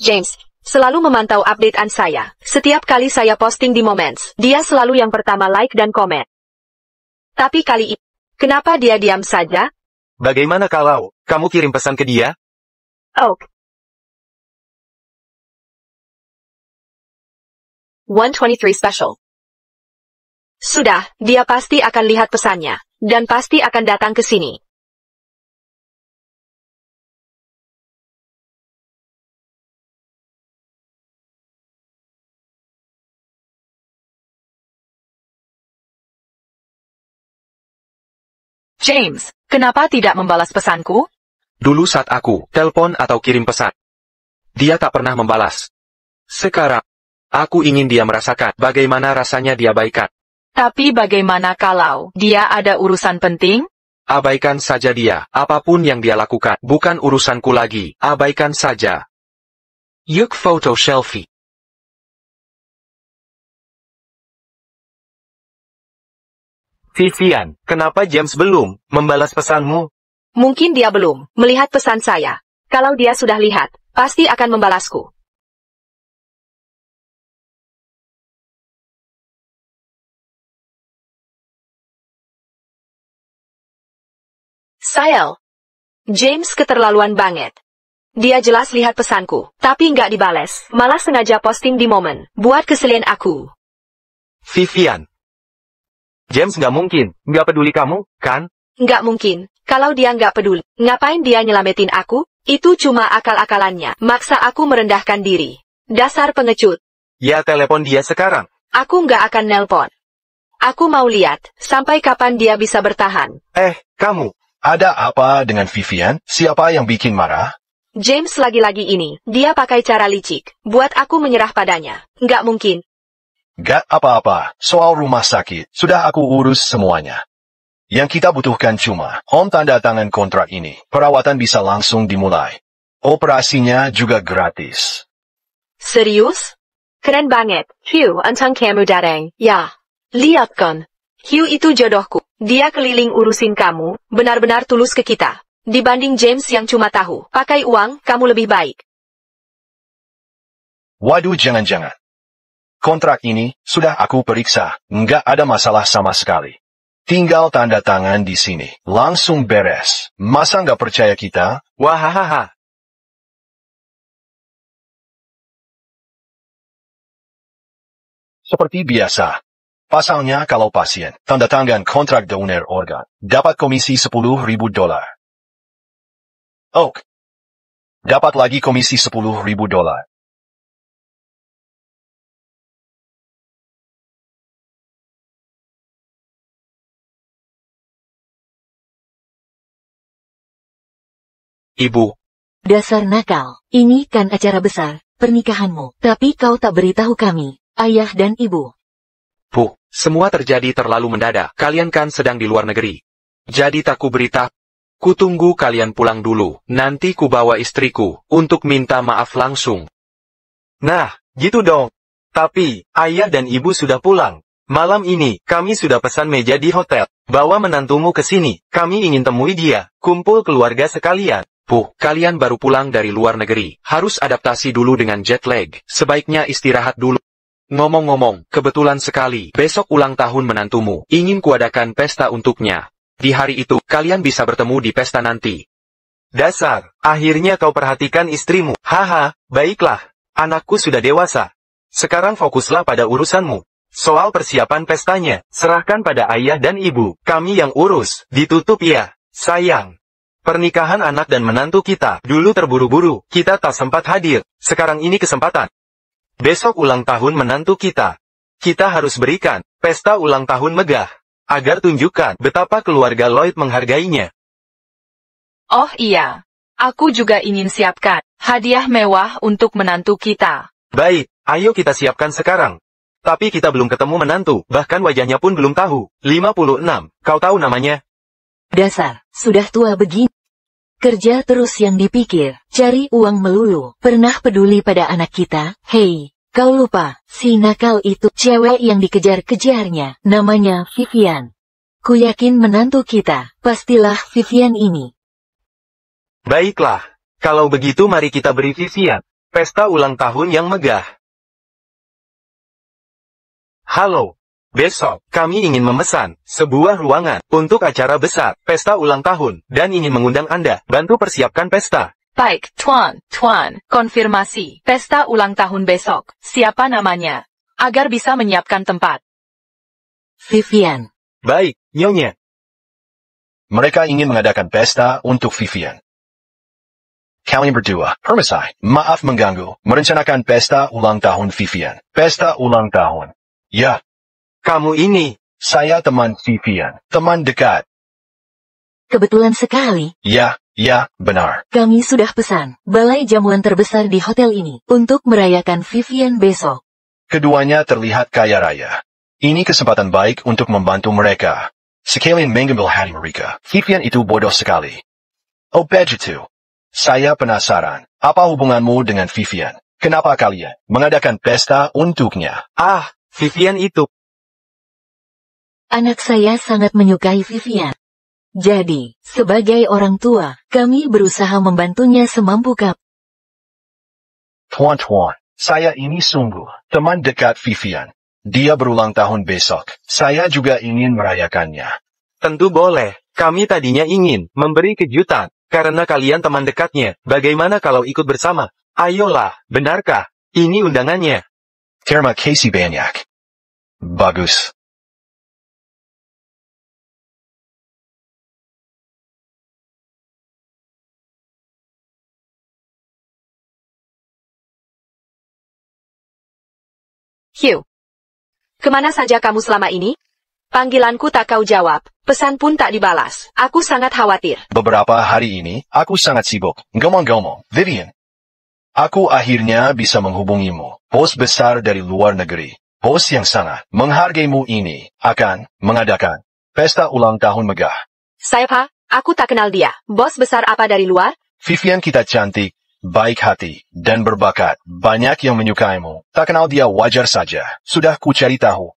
James selalu memantau updatean saya. Setiap kali saya posting di Moments, dia selalu yang pertama like dan komen. Tapi kali ini, kenapa dia diam saja? Bagaimana kalau kamu kirim pesan ke dia? Oh. 123 Special. Sudah, dia pasti akan lihat pesannya, dan pasti akan datang ke sini. James, kenapa tidak membalas pesanku? Dulu saat aku telepon atau kirim pesan, dia tak pernah membalas. Sekarang, aku ingin dia merasakan bagaimana rasanya diabaikan. Tapi bagaimana kalau dia ada urusan penting? Abaikan saja dia, apapun yang dia lakukan, bukan urusanku lagi, abaikan saja. Yuk foto selfie. Vivian, kenapa James belum membalas pesanmu? Mungkin dia belum melihat pesan saya. Kalau dia sudah lihat, pasti akan membalasku. Sayel. James keterlaluan banget. Dia jelas lihat pesanku, tapi nggak dibales, malah sengaja posting di momen, buat keselian aku. Vivian. James nggak mungkin, nggak peduli kamu, kan? Nggak mungkin, kalau dia nggak peduli. Ngapain dia nyelamatin aku? Itu cuma akal-akalannya, maksa aku merendahkan diri. Dasar pengecut. Ya telepon dia sekarang. Aku nggak akan nelpon. Aku mau lihat, sampai kapan dia bisa bertahan. Kamu. Ada apa dengan Vivian? Siapa yang bikin marah? James lagi-lagi ini, dia pakai cara licik, buat aku menyerah padanya. Nggak mungkin. Gak apa-apa, soal rumah sakit, sudah aku urus semuanya. Yang kita butuhkan cuma, tanda tangan kontrak ini, perawatan bisa langsung dimulai. Operasinya juga gratis. Serius? Keren banget. Hugh, untung kamu datang. Ya. Lihat kan. Hugh itu jodohku. Dia keliling urusin kamu, benar-benar tulus ke kita. Dibanding James yang cuma tahu, pakai uang, kamu lebih baik. Waduh, jangan-jangan. Kontrak ini sudah aku periksa, nggak ada masalah sama sekali. Tinggal tanda tangan di sini, langsung beres. Masa nggak percaya kita? Wahahaha. Seperti biasa. Pasalnya kalau pasien tanda tangan kontrak donor organ, dapat komisi $10.000. Oke. Dapat lagi komisi $10.000. Ibu, Dasar nakal, ini kan acara besar, pernikahanmu, tapi kau tak beritahu kami, ayah dan ibu. Bu, semua terjadi terlalu mendadak. Kalian kan sedang di luar negeri. Jadi tak ku berita. Ku tunggu kalian pulang dulu. Nanti ku bawa istriku untuk minta maaf langsung. Nah, gitu dong. Tapi, ayah dan ibu sudah pulang. Malam ini, kami sudah pesan meja di hotel. Bawa menantumu ke sini. Kami ingin temui dia. Kumpul keluarga sekalian. Bu, kalian baru pulang dari luar negeri. Harus adaptasi dulu dengan jet lag. Sebaiknya istirahat dulu. Ngomong-ngomong, kebetulan sekali, besok ulang tahun menantumu. Ingin kuadakan pesta untuknya. Di hari itu, kalian bisa bertemu di pesta nanti. Dasar, akhirnya kau perhatikan istrimu. Haha, baiklah. Anakku sudah dewasa. Sekarang fokuslah pada urusanmu. Soal persiapan pestanya, serahkan pada ayah dan ibu. Kami yang urus. Ditutup ya, sayang. Pernikahan anak dan menantu kita. Dulu terburu-buru, kita tak sempat hadir. Sekarang ini kesempatan. Besok ulang tahun menantu kita. Kita harus berikan pesta ulang tahun megah. Agar tunjukkan betapa keluarga Lloyd menghargainya. Oh iya. Aku juga ingin siapkan hadiah mewah untuk menantu kita. Baik, ayo kita siapkan sekarang. Tapi kita belum ketemu menantu, bahkan wajahnya pun belum tahu. 56, kau tahu namanya? Dasar, sudah tua begini. Kerja terus yang dipikir, cari uang melulu. Pernah peduli pada anak kita? Hei, kau lupa, si nakal itu cewek yang dikejar-kejarnya, namanya Vivian. Ku yakin menantu kita, pastilah Vivian ini. Baiklah, kalau begitu mari kita beri Vivian pesta ulang tahun yang megah. Halo. Besok, kami ingin memesan sebuah ruangan untuk acara besar, pesta ulang tahun, dan ingin mengundang Anda bantu persiapkan pesta. Baik, Tuan, konfirmasi. Pesta ulang tahun besok. Siapa namanya? Agar bisa menyiapkan tempat. Vivian. Baik, Nyonya. Mereka ingin mengadakan pesta untuk Vivian. Kalian berdua, permisi, maaf mengganggu, merencanakan pesta ulang tahun Vivian. Pesta ulang tahun. Ya. Kamu ini. Saya teman Vivian, teman dekat. Kebetulan sekali. Ya, benar. Kami sudah pesan balai jamuan terbesar di hotel ini untuk merayakan Vivian besok. Keduanya terlihat kaya raya. Ini kesempatan baik untuk membantu mereka. Sekalian mengambil hati mereka. Vivian itu bodoh sekali. Oh begitu. Saya penasaran, apa hubunganmu dengan Vivian? Kenapa kalian mengadakan pesta untuknya? Ah, Vivian itu. Anak saya sangat menyukai Vivian. Jadi, sebagai orang tua, kami berusaha membantunya semampu kami. Tuan-tuan, saya ini sungguh teman dekat Vivian. Dia berulang tahun besok. Saya juga ingin merayakannya. Tentu boleh. Kami tadinya ingin memberi kejutan, karena kalian teman dekatnya. Bagaimana kalau ikut bersama? Ayolah, benarkah? Ini undangannya. Terima kasih banyak. Bagus. Hugh. Kemana saja kamu selama ini? Panggilanku tak kau jawab, pesan pun tak dibalas. Aku sangat khawatir. Beberapa hari ini, aku sangat sibuk. Ngomong-ngomong, Vivian. Aku akhirnya bisa menghubungimu. Bos besar dari luar negeri. Bos yang sangat menghargaimu ini akan mengadakan pesta ulang tahun megah. Siapa? Aku tak kenal dia. Bos besar apa dari luar? Vivian kita cantik, baik hati, dan berbakat. Banyak yang menyukaimu. Tak kenal dia wajar saja. Sudah ku cari tahu.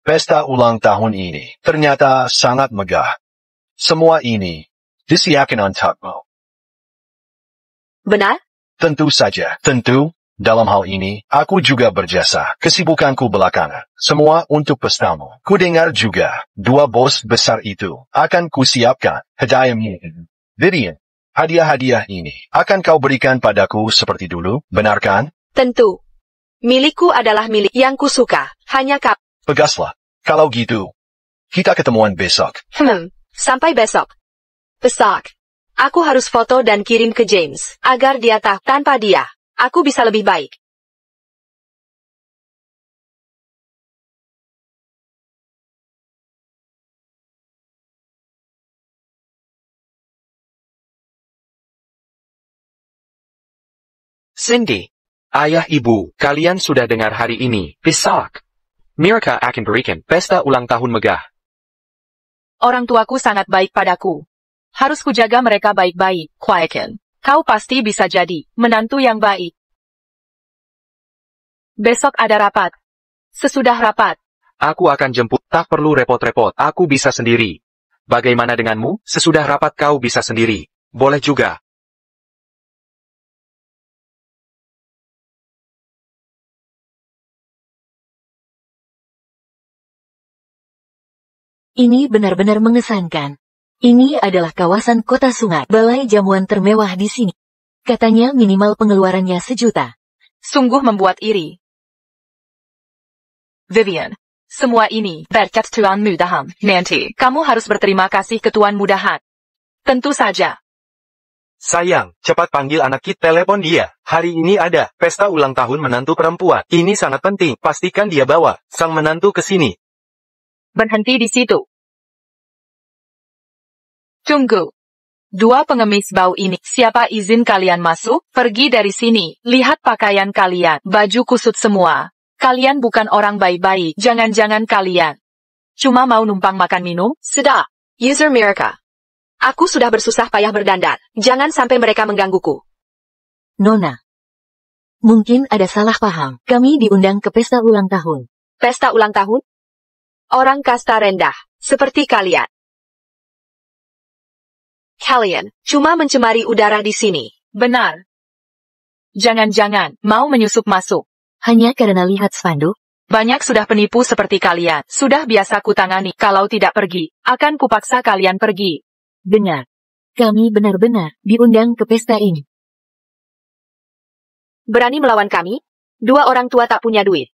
Pesta ulang tahun ini ternyata sangat megah. Semua ini disiapkan untukmu. Benar? Tentu saja. Tentu, dalam hal ini, aku juga berjasa. Kesibukanku belakangan. Semua untuk pestamu. Ku dengar juga, 2 bos besar itu akan kusiapkan hadiahmu. Vivian, hadiah-hadiah ini akan kau berikan padaku seperti dulu, benar kan? Tentu. Milikku adalah milik yang kusuka. Hanya kau. Bagaslah. Kalau gitu, kita ketemuan besok. Sampai besok. Besok. Aku harus foto dan kirim ke James, agar dia tahu tanpa dia, aku bisa lebih baik. Cindy, ayah ibu, kalian sudah dengar hari ini, besok. Mirka akan berikan pesta ulang tahun megah. Orang tuaku sangat baik padaku. Harus kujaga mereka baik-baik, Qui-Gon. Kau pasti bisa jadi menantu yang baik. Besok ada rapat. Sesudah rapat, Aku akan jemput, tak perlu repot-repot, aku bisa sendiri. Bagaimana denganmu? Sesudah rapat kau bisa sendiri. Boleh juga. Ini benar-benar mengesankan. Ini adalah kawasan kota sungai. Balai jamuan termewah di sini. Katanya minimal pengeluarannya 1 juta. sungguh membuat iri. Vivian, semua ini berkat Tuan Mudahan. Nanti, kamu harus berterima kasih ke Tuan Mudahan. Tentu saja. Sayang, cepat panggil anak kita, telepon dia. Hari ini ada pesta ulang tahun menantu perempuan. Ini sangat penting, pastikan dia bawa sang menantu ke sini. Berhenti di situ. Tunggu. 2 pengemis bau ini, siapa izin kalian masuk? Pergi dari sini, lihat pakaian kalian, baju kusut semua. Kalian bukan orang baik-baik, jangan-jangan kalian cuma mau numpang makan minum? Sudah, User Mirka. Aku sudah bersusah payah berdandan, jangan sampai mereka menggangguku. Nona. Mungkin ada salah paham. Kami diundang ke pesta ulang tahun. Pesta ulang tahun? Orang kasta rendah, seperti kalian. Kalian cuma mencemari udara di sini. Benar. Jangan-jangan mau menyusup masuk. Hanya karena lihat spanduk? Banyak sudah penipu seperti kalian. Sudah biasa kutangani. Kalau tidak pergi, akan kupaksa kalian pergi. Benar. Kami benar-benar diundang ke pesta ini. Berani melawan kami? 2 orang tua tak punya duit.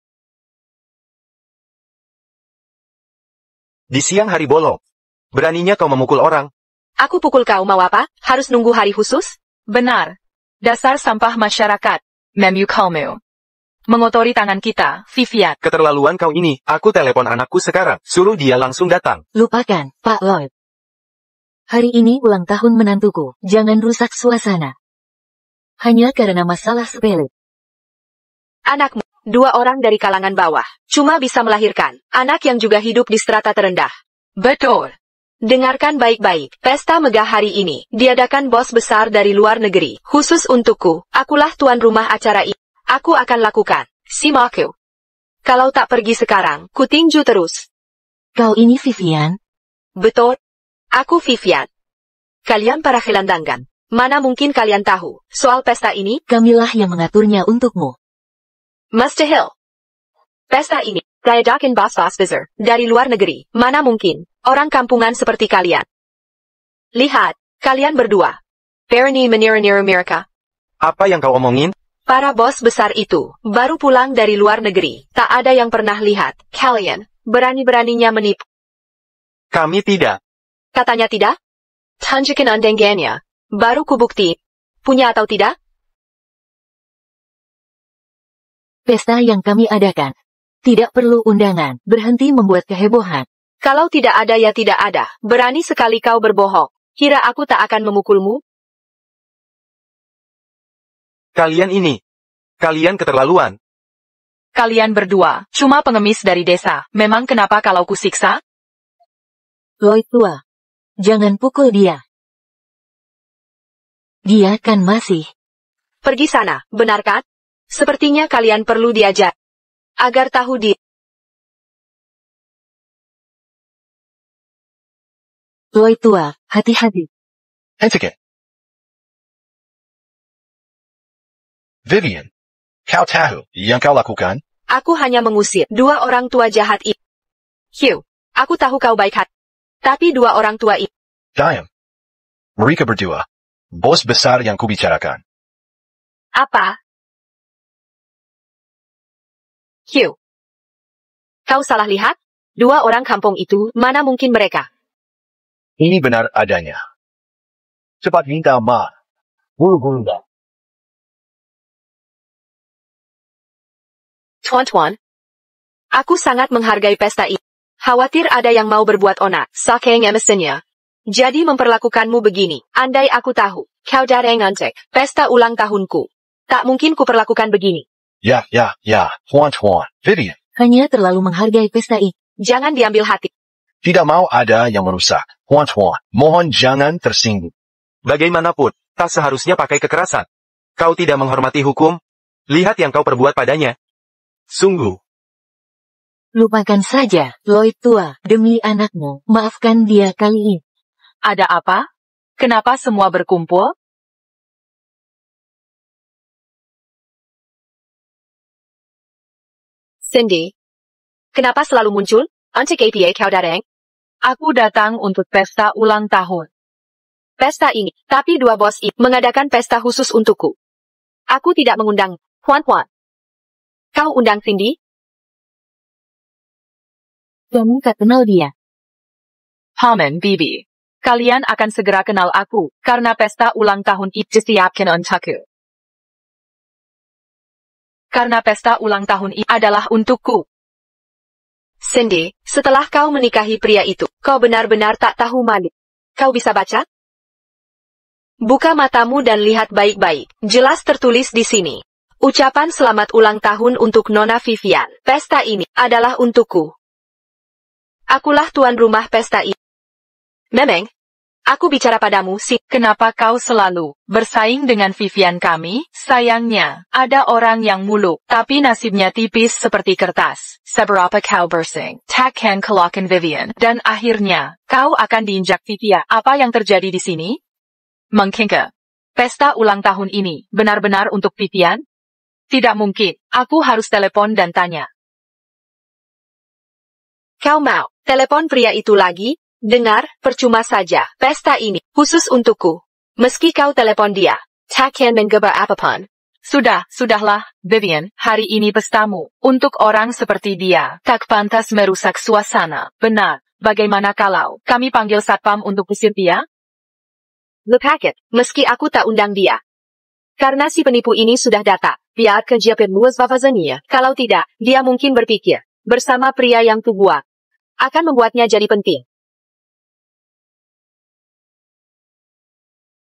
Di siang hari bolong. Beraninya kau memukul orang. Aku pukul kau mau apa? Harus nunggu hari khusus? Benar. Dasar sampah masyarakat. Memu kamu. Mengotori tangan kita, Vivian. Keterlaluan kau ini, aku telepon anakku sekarang. Suruh dia langsung datang. Lupakan, Pak Lloyd. Hari ini ulang tahun menantuku. Jangan rusak suasana. Hanya karena masalah sepele. Anakmu, 2 orang dari kalangan bawah, cuma bisa melahirkan anak yang juga hidup di strata terendah. Betul. Dengarkan baik-baik, pesta megah hari ini diadakan bos besar dari luar negeri, khusus untukku. Akulah tuan rumah acara ini. Aku akan lakukan. Simaku. Kalau tak pergi sekarang, kutinju terus. Kau ini Vivian? Betul. Aku Vivian. Kalian para gelandangan. Mana mungkin kalian tahu soal pesta ini? Kamilah yang mengaturnya untukmu. Mr. Hill. Pesta ini diadakan bos-bos besar dari luar negeri. Mana mungkin orang kampungan seperti kalian. Lihat, kalian berdua. Berani menira-nira mereka. Apa yang kau omongin? Para bos besar itu baru pulang dari luar negeri. Tak ada yang pernah lihat. Kalian berani-beraninya menipu. Kami tidak. Katanya tidak? Tunjukkan undangannya. Baru kubukti. Punya atau tidak? Pesta yang kami adakan. Tidak perlu undangan. Berhenti membuat kehebohan. Kalau tidak ada ya tidak ada. Berani sekali kau berbohong. Kira aku tak akan memukulmu? Kalian ini. Kalian keterlaluan. Kalian berdua, cuma pengemis dari desa. Memang kenapa kalau kusiksa? Lloyd tua. Jangan pukul dia. Dia kan masih Pergi sana, benar kan? Sepertinya kalian perlu diajar. Agar tahu di... Lloyd tua, hati-hati. Etiquette. Vivian, kau tahu yang kau lakukan? Aku hanya mengusir 2 orang tua jahat itu. Hugh, aku tahu kau baik hati. Tapi 2 orang tua itu... Diam. Mereka berdua. Bos besar yang kubicarakan. Apa? Hugh. Kau salah lihat? 2 orang kampung itu, mana mungkin mereka? Ini benar adanya. Cepat minta maaf. Buru-buru. Tuan-tuan. Aku sangat menghargai pesta ini. Khawatir ada yang mau berbuat onak, saking emosinya. Jadi memperlakukanmu begini. Andai aku tahu, kau datang untuk pesta ulang tahunku. Tak mungkin kuperlakukan begini. Ya, Tuan-tuan. Vivian. Hanya terlalu menghargai pesta ini. Jangan diambil hati. Tidak mau ada yang merusak. Tuan-tuan, mohon jangan tersinggung. Bagaimanapun, tak seharusnya pakai kekerasan. Kau tidak menghormati hukum? Lihat yang kau perbuat padanya. Sungguh. Lupakan saja, Lloyd tua, demi anakmu, maafkan dia kali ini. Ada apa? Kenapa semua berkumpul? Cindy. Kenapa selalu muncul? Untuk apa kau datang? Aku datang untuk pesta ulang tahun. Pesta ini, tapi 2 bos itu mengadakan pesta khusus untukku. Aku tidak mengundang, Tuan-tuan. Kau undang Cindy? Kamu tak kenal dia. Paman Bibi. Kalian akan segera kenal aku, karena pesta ulang tahun itu disiapkan untukku. Karena pesta ulang tahun ini adalah untukku. Cindy, setelah kau menikahi pria itu, kau benar-benar tak tahu malu. Kau bisa baca? Buka matamu dan lihat baik-baik. Jelas tertulis di sini. Ucapan selamat ulang tahun untuk Nona Vivian. Pesta ini adalah untukku. Akulah tuan rumah pesta ini. Memang, aku bicara padamu sih. Kenapa kau selalu bersaing dengan Vivian kami? Sayangnya, ada orang yang muluk, tapi nasibnya tipis seperti kertas. Seberapa kau bersaing, takkan kalahkan Vivian, dan akhirnya, kau akan diinjak Vivian. Apa yang terjadi di sini? Mengkingka. Pesta ulang tahun ini, benar-benar untuk Vivian? Tidak mungkin, aku harus telepon dan tanya. Kau mau telepon pria itu lagi? Dengar, percuma saja. Pesta ini khusus untukku. Meski kau telepon dia, takkan mengubah apapun. Sudahlah, Vivian, hari ini pestamu. Untuk orang seperti dia, tak pantas merusak suasana. Benar, bagaimana kalau kami panggil satpam untuk usir dia? Lepaket, meski aku tak undang dia. Karena si penipu ini sudah datang, biar kerja perluas vavazania. Kalau tidak, dia mungkin berpikir, bersama pria yang tua, akan membuatnya jadi penting.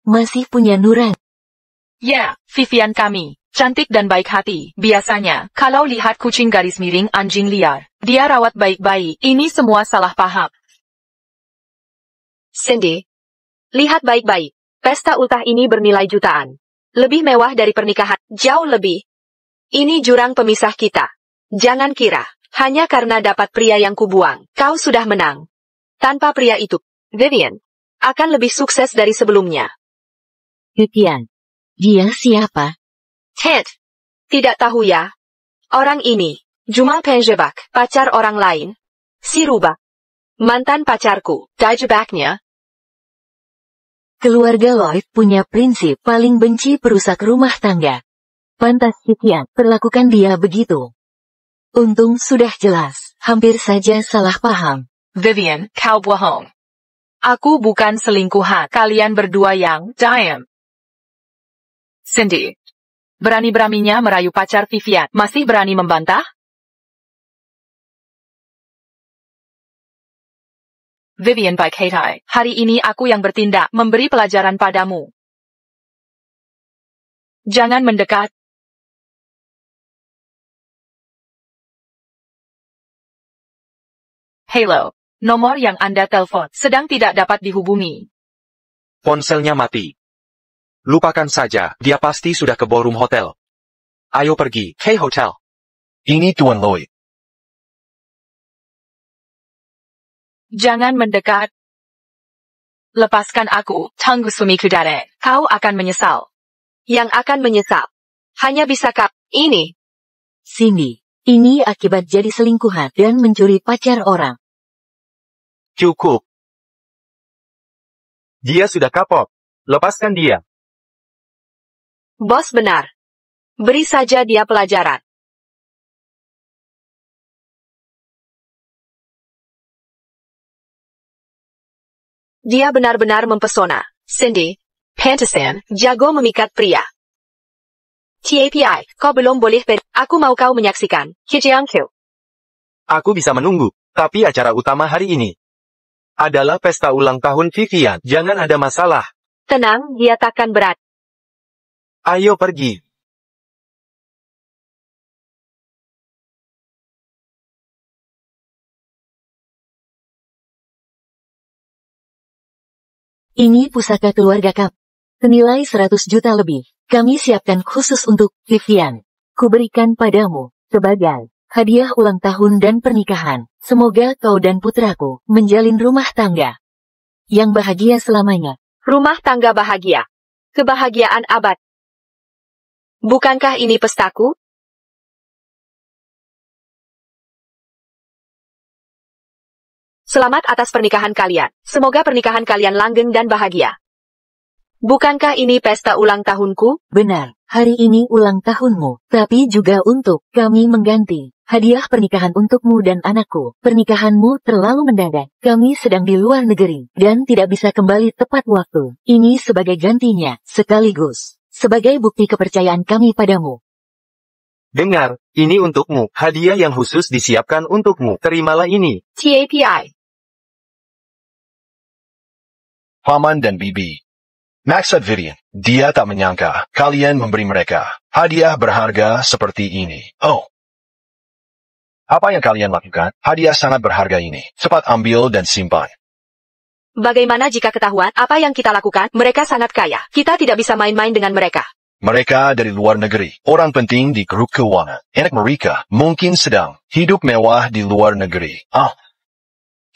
Masih punya nurani. Ya, Vivian kami, cantik dan baik hati. Biasanya, kalau lihat kucing garis miring anjing liar, dia rawat baik-baik. Ini semua salah paham. Cindy, lihat baik-baik. Pesta ultah ini bernilai jutaan. Lebih mewah dari pernikahan, jauh lebih. Ini jurang pemisah kita. Jangan kira, hanya karena dapat pria yang kubuang, kau sudah menang. Tanpa pria itu, Vivian akan lebih sukses dari sebelumnya. Vivian. Dia siapa? Ted, tidak tahu ya. Orang ini, Jumal penjebak, pacar orang lain. Si Rubah, mantan pacarku, dijebaknya. Keluarga Lloyd punya prinsip paling benci perusak rumah tangga. Pantas Vivian perlakukan dia begitu. Untung sudah jelas, hampir saja salah paham. Vivian, kau bohong. Aku bukan selingkuhan. Kalian berdua yang diam. Cindy. Berani-beraninya merayu pacar Vivian. Masih berani membantah? Vivian baik hati. Hari ini aku yang bertindak memberi pelajaran padamu. Jangan mendekat. Hello. Nomor yang Anda telepon sedang tidak dapat dihubungi. Ponselnya mati. Lupakan saja, dia pasti sudah ke ballroom hotel. Ayo pergi, hey hotel. Ini Tuan Lloyd. Jangan mendekat. Lepaskan aku, Tunggu Sumikudare. Kau akan menyesal. Yang akan menyesal. Hanya bisa ini. Cindy, ini akibat jadi selingkuhan dan mencuri pacar orang. Cukup. Dia sudah kapok. Lepaskan dia. Bos benar. Beri saja dia pelajaran. Dia benar-benar mempesona. Cindy, Pantesan, jago memikat pria. TAPI, kau belum boleh Aku mau kau menyaksikan. Kijiangku. Aku bisa menunggu, tapi acara utama hari ini adalah pesta ulang tahun Vivian. Jangan ada masalah. Tenang, dia takkan berat. Ayo pergi. Ini pusaka keluarga kami. Senilai 100 juta lebih. Kami siapkan khusus untuk Vivian. Kuberikan padamu, sebagai hadiah ulang tahun dan pernikahan. Semoga kau dan putraku menjalin rumah tangga yang bahagia selamanya. Rumah tangga bahagia. Kebahagiaan abad. Bukankah ini pestaku? Selamat atas pernikahan kalian. Semoga pernikahan kalian langgeng dan bahagia. Bukankah ini pesta ulang tahunku? Benar, hari ini ulang tahunmu, tapi juga untuk kami mengganti hadiah pernikahan untukmu dan anakku. Pernikahanmu terlalu mendadak. Kami sedang di luar negeri dan tidak bisa kembali tepat waktu. Ini sebagai gantinya, sekaligus sebagai bukti kepercayaan kami padamu. Dengar, ini untukmu. Hadiah yang khusus disiapkan untukmu. Terimalah ini. TAPI. Paman dan Bibi. Maksud Vivian, dia tak menyangka kalian memberi mereka hadiah berharga seperti ini. Oh. Apa yang kalian lakukan? Hadiah sangat berharga ini. Cepat ambil dan simpan. Bagaimana jika ketahuan apa yang kita lakukan? Mereka sangat kaya. Kita tidak bisa main-main dengan mereka. Mereka dari luar negeri. Orang penting di grup keuangan. Anak mereka mungkin sedang hidup mewah di luar negeri.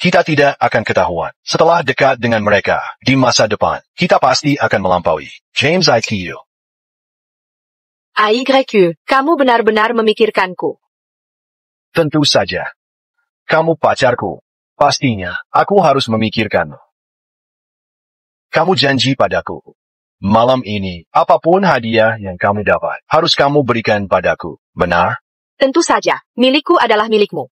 Kita tidak akan ketahuan. Setelah dekat dengan mereka, di masa depan, kita pasti akan melampaui. James IQ. AYQ, kamu benar-benar memikirkanku. Tentu saja. Kamu pacarku. Pastinya, aku harus memikirkanmu. Kamu janji padaku. Malam ini, apapun hadiah yang kamu dapat, harus kamu berikan padaku. Benar? Tentu saja, milikku adalah milikmu.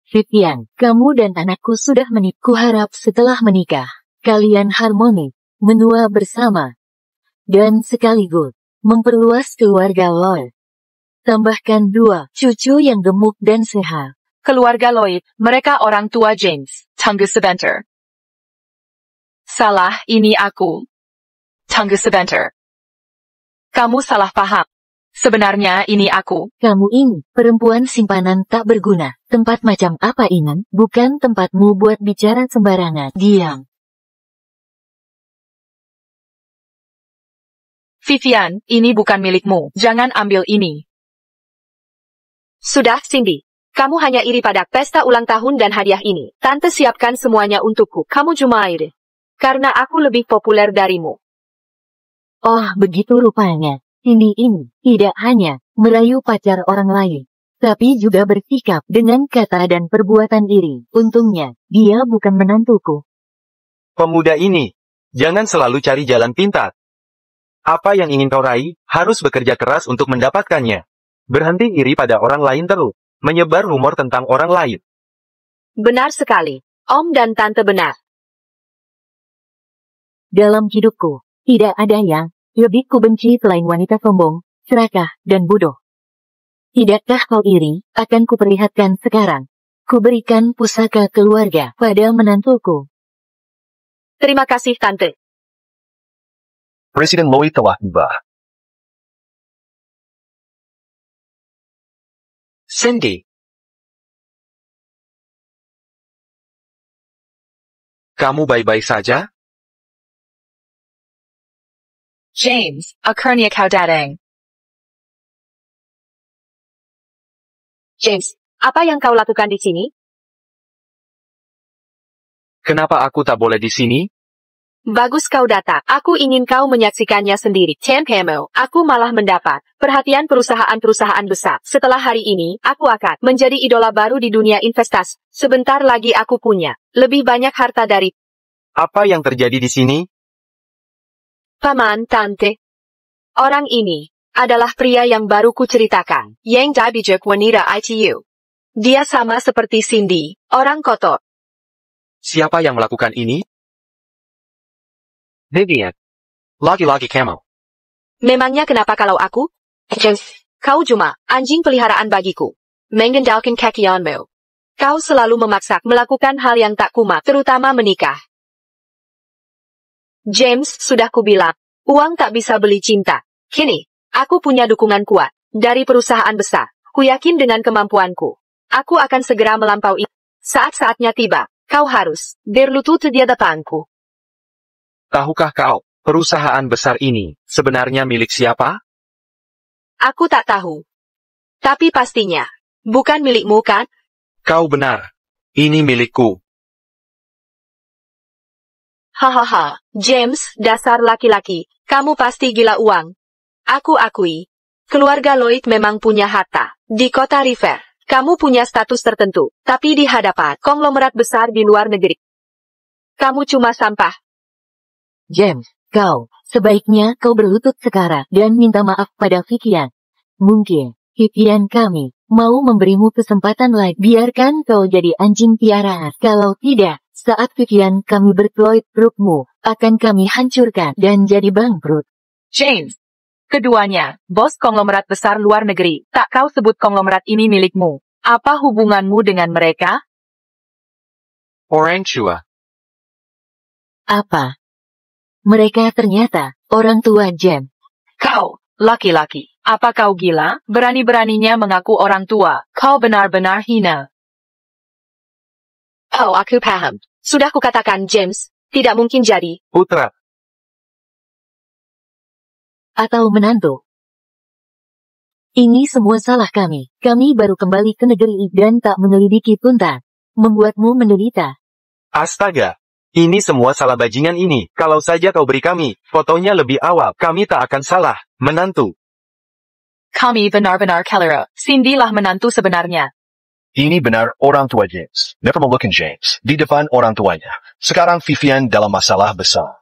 Vivian, kamu dan anakku sudah menikah. Kuharap setelah menikah, kalian harmonis, menua bersama, dan sekaligus memperluas keluarga Lloyd. Tambahkan 2 cucu yang gemuk dan sehat. Keluarga Lloyd, mereka orang tua James. Tunggu sebentar. Salah, ini aku. Tunggu sebentar. Kamu salah paham. Sebenarnya ini aku. Kamu ini, perempuan simpanan tak berguna. Tempat macam apa ini? Bukan tempatmu buat bicara sembarangan. Diam. Vivian, ini bukan milikmu. Jangan ambil ini. Sudah, Cindy. Kamu hanya iri pada pesta ulang tahun dan hadiah ini. Tante siapkan semuanya untukku. Kamu cuma iri. Karena aku lebih populer darimu. Oh, begitu rupanya. Cindy ini tidak hanya merayu pacar orang lain, tapi juga bersikap dengan kata dan perbuatan iri. Untungnya, dia bukan menantuku. Pemuda ini, jangan selalu cari jalan pintas. Apa yang ingin kau raih, harus bekerja keras untuk mendapatkannya. Berhenti iri pada orang lain terus, menyebar rumor tentang orang lain. Benar sekali. Om dan Tante benar. Dalam hidupku, tidak ada yang lebih kubenci selain wanita sombong, serakah, dan bodoh. Tidakkah kau iri, akan kuperlihatkan sekarang. Kuberikan pusaka keluarga pada menantuku. Terima kasih, Tante. Presiden Lloyd telah tiba. Cindy. Kamu baik-baik saja? James, akhirnya kau datang. James, apa yang kau lakukan di sini? Kenapa aku tak boleh di sini? Bagus kau datang. Aku ingin kau menyaksikannya sendiri. Chen Kemo, aku malah mendapat perhatian perusahaan-perusahaan besar. Setelah hari ini, aku akan menjadi idola baru di dunia investasi. Sebentar lagi aku punya lebih banyak harta dari Apa yang terjadi di sini? Paman Tante. Orang ini adalah pria yang baru ku ceritakan. Yang Dabijak Wanita ITU. Dia sama seperti Cindy, orang kotor. Siapa yang melakukan ini? Vivian. Laki-laki Camel. Memangnya kenapa kalau aku? James, kau cuma anjing peliharaan bagiku. Mengandalkan kakianmu. Kau selalu memaksa melakukan hal yang tak kumat, terutama menikah. James, sudah kubilang, uang tak bisa beli cinta. Kini, aku punya dukungan kuat dari perusahaan besar. Ku yakin dengan kemampuanku, aku akan segera melampaui. Saat-saatnya tiba, kau harus berlutut di depanku. Tahukah kau, perusahaan besar ini sebenarnya milik siapa? Aku tak tahu. Tapi pastinya, bukan milikmu kan? Kau benar. Ini milikku. Hahaha, James, dasar laki-laki, kamu pasti gila uang. Aku akui, keluarga Lloyd memang punya harta. Di kota River, kamu punya status tertentu, tapi di hadapan konglomerat besar di luar negeri, kamu cuma sampah. James, sebaiknya kau berlutut sekarang dan minta maaf pada Vivian. Mungkin, Vivian kami mau memberimu kesempatan lagi. Biarkan kau jadi anjing piaraan. Kalau tidak, saat Vivian kami berkeloid perutmu, akan kami hancurkan dan jadi bangkrut. James. Keduanya, bos konglomerat besar luar negeri. Tak kau sebut konglomerat ini milikmu. Apa hubunganmu dengan mereka? Orang tua. Apa? Mereka ternyata orang tua James. Kau, laki-laki. Apa kau gila? Berani-beraninya mengaku orang tua. Kau benar-benar hina. Oh, aku paham. Sudah kukatakan James, tidak mungkin jadi. Putra. Atau menantu. Ini semua salah kami. Kami baru kembali ke negeri dan tak menyelidiki tuntas. Membuatmu menderita. Astaga. Ini semua salah bajingan ini. Kalau saja kau beri kami fotonya lebih awal, kami tak akan salah. Menantu. Kami benar-benar kelera. Cindy lah menantu sebenarnya. Ini benar orang tua James. Never melukin James di depan orang tuanya. Sekarang Vivian dalam masalah besar.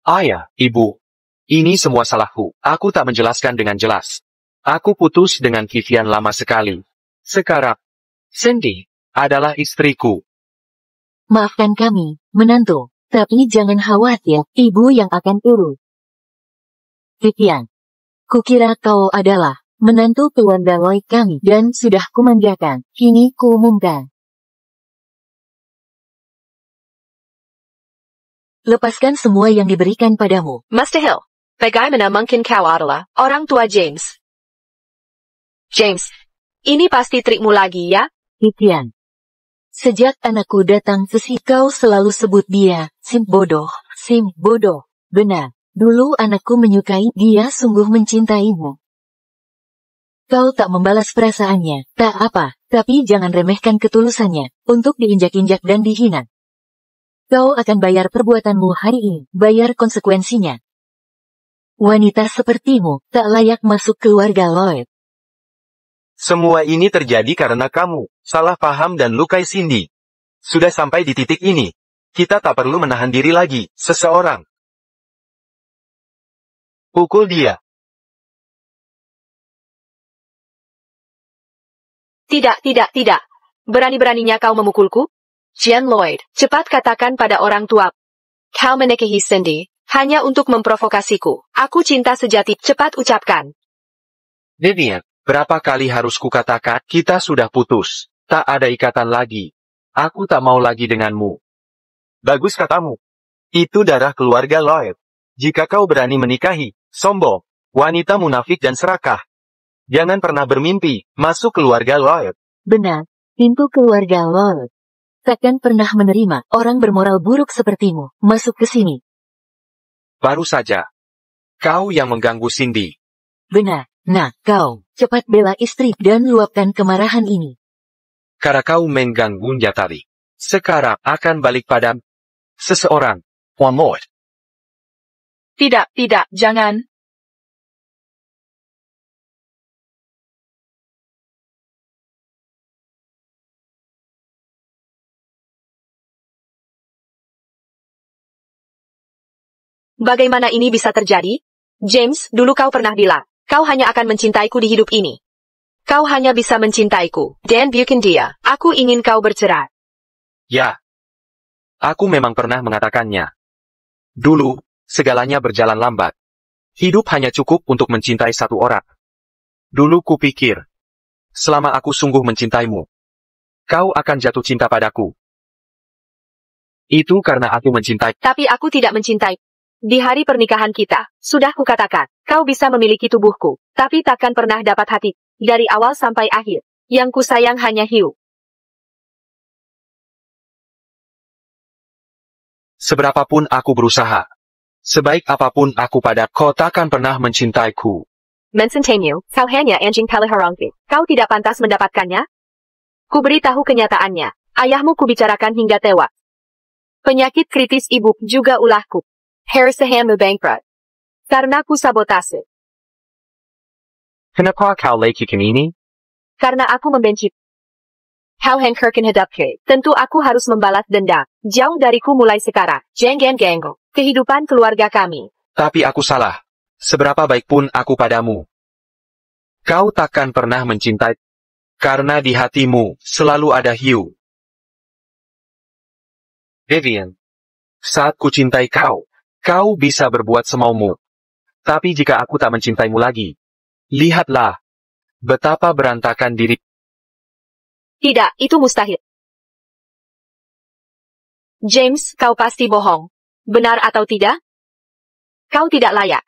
Ayah, ibu. Ini semua salahku. Aku tak menjelaskan dengan jelas. Aku putus dengan Vivian lama sekali. Sekarang, Cindy adalah istriku. Maafkan kami, menantu. Tapi jangan khawatir, ibu yang akan urus. Vivian. Kukira kau adalah menantu keluarga Lloyd kami dan sudah kumanjakan. Kini kuumumkan. Lepaskan semua yang diberikan padamu. Master Hill, bagaimana mungkin kau adalah orang tua James? James, ini pasti trikmu lagi ya? Vivian. Sejak anakku datang ke sini, kau selalu sebut dia, Sim bodoh. Benar, dulu anakku menyukai dia, sungguh mencintaimu. Kau tak membalas perasaannya, tak apa, tapi jangan remehkan ketulusannya, untuk diinjak-injak dan dihina. Kau akan bayar perbuatanmu hari ini, bayar konsekuensinya. Wanita sepertimu, tak layak masuk keluarga Lloyd. Semua ini terjadi karena kamu salah paham dan lukai Cindy. Sudah sampai di titik ini. Kita tak perlu menahan diri lagi. Seseorang. Pukul dia. Tidak. Berani-beraninya kau memukulku? Jean Lloyd, cepat katakan pada orang tua. Kau menikahi Cindy, hanya untuk memprovokasiku. Aku cinta sejati, cepat ucapkan. Vivian. Berapa kali harus kukatakan, kita sudah putus. Tak ada ikatan lagi. Aku tak mau lagi denganmu. Bagus katamu. Itu darah keluarga Lloyd. Jika kau berani menikahi, sombong, wanita munafik dan serakah. Jangan pernah bermimpi, masuk keluarga Lloyd. Benar, pintu keluarga Lloyd. Takkan pernah menerima orang bermoral buruk sepertimu, masuk ke sini. Baru saja. Kau yang mengganggu Cindy. Benar. Nah, kau, cepat bela istri dan luapkan kemarahan ini. Karena kau mengganggunya tadi. Sekarang akan balik pada seseorang. Tuan Lloyd, Tidak, jangan. Bagaimana ini bisa terjadi? James, dulu kau pernah bilang, kau hanya akan mencintaiku di hidup ini. Kau hanya bisa mencintaiku, dan bukan dia. Aku ingin kau bercerai. Ya. Aku memang pernah mengatakannya. Dulu, segalanya berjalan lambat. Hidup hanya cukup untuk mencintai satu orang. Dulu kupikir, selama aku sungguh mencintaimu, kau akan jatuh cinta padaku. Itu karena aku mencintai. Tapi aku tidak mencintai. Di hari pernikahan kita, sudah kukatakan, kau bisa memiliki tubuhku, tapi takkan pernah dapat hati, dari awal sampai akhir. Yang kusayang hanya Hugh. Seberapapun aku berusaha, sebaik apapun aku pada kau takkan pernah mencintaiku. Mencentenyu, kau hanya anjing peliharaan. Kau tidak pantas mendapatkannya? Ku beritahu kenyataannya, ayahmu kubicarakan hingga tewas. Penyakit kritis ibu juga ulahku. Harrisahamu bankrupt. Karena ku sabotase. Kenapa kau lakukan ini? Karena aku membenci. Kau hengkerkan hidupku. Tentu aku harus membalas dendam. Jauh dariku mulai sekarang. Jangan ganggu kehidupan keluarga kami. Tapi aku salah. Seberapa baik pun aku padamu. Kau takkan pernah mencintai. Karena di hatimu selalu ada Hugh. Vivian. Saat ku cintai kau, kau bisa berbuat semaumu. Tapi jika aku tak mencintaimu lagi, lihatlah betapa berantakan diri. Tidak, itu mustahil. James, kau pasti bohong. Benar atau tidak? Kau tidak layak.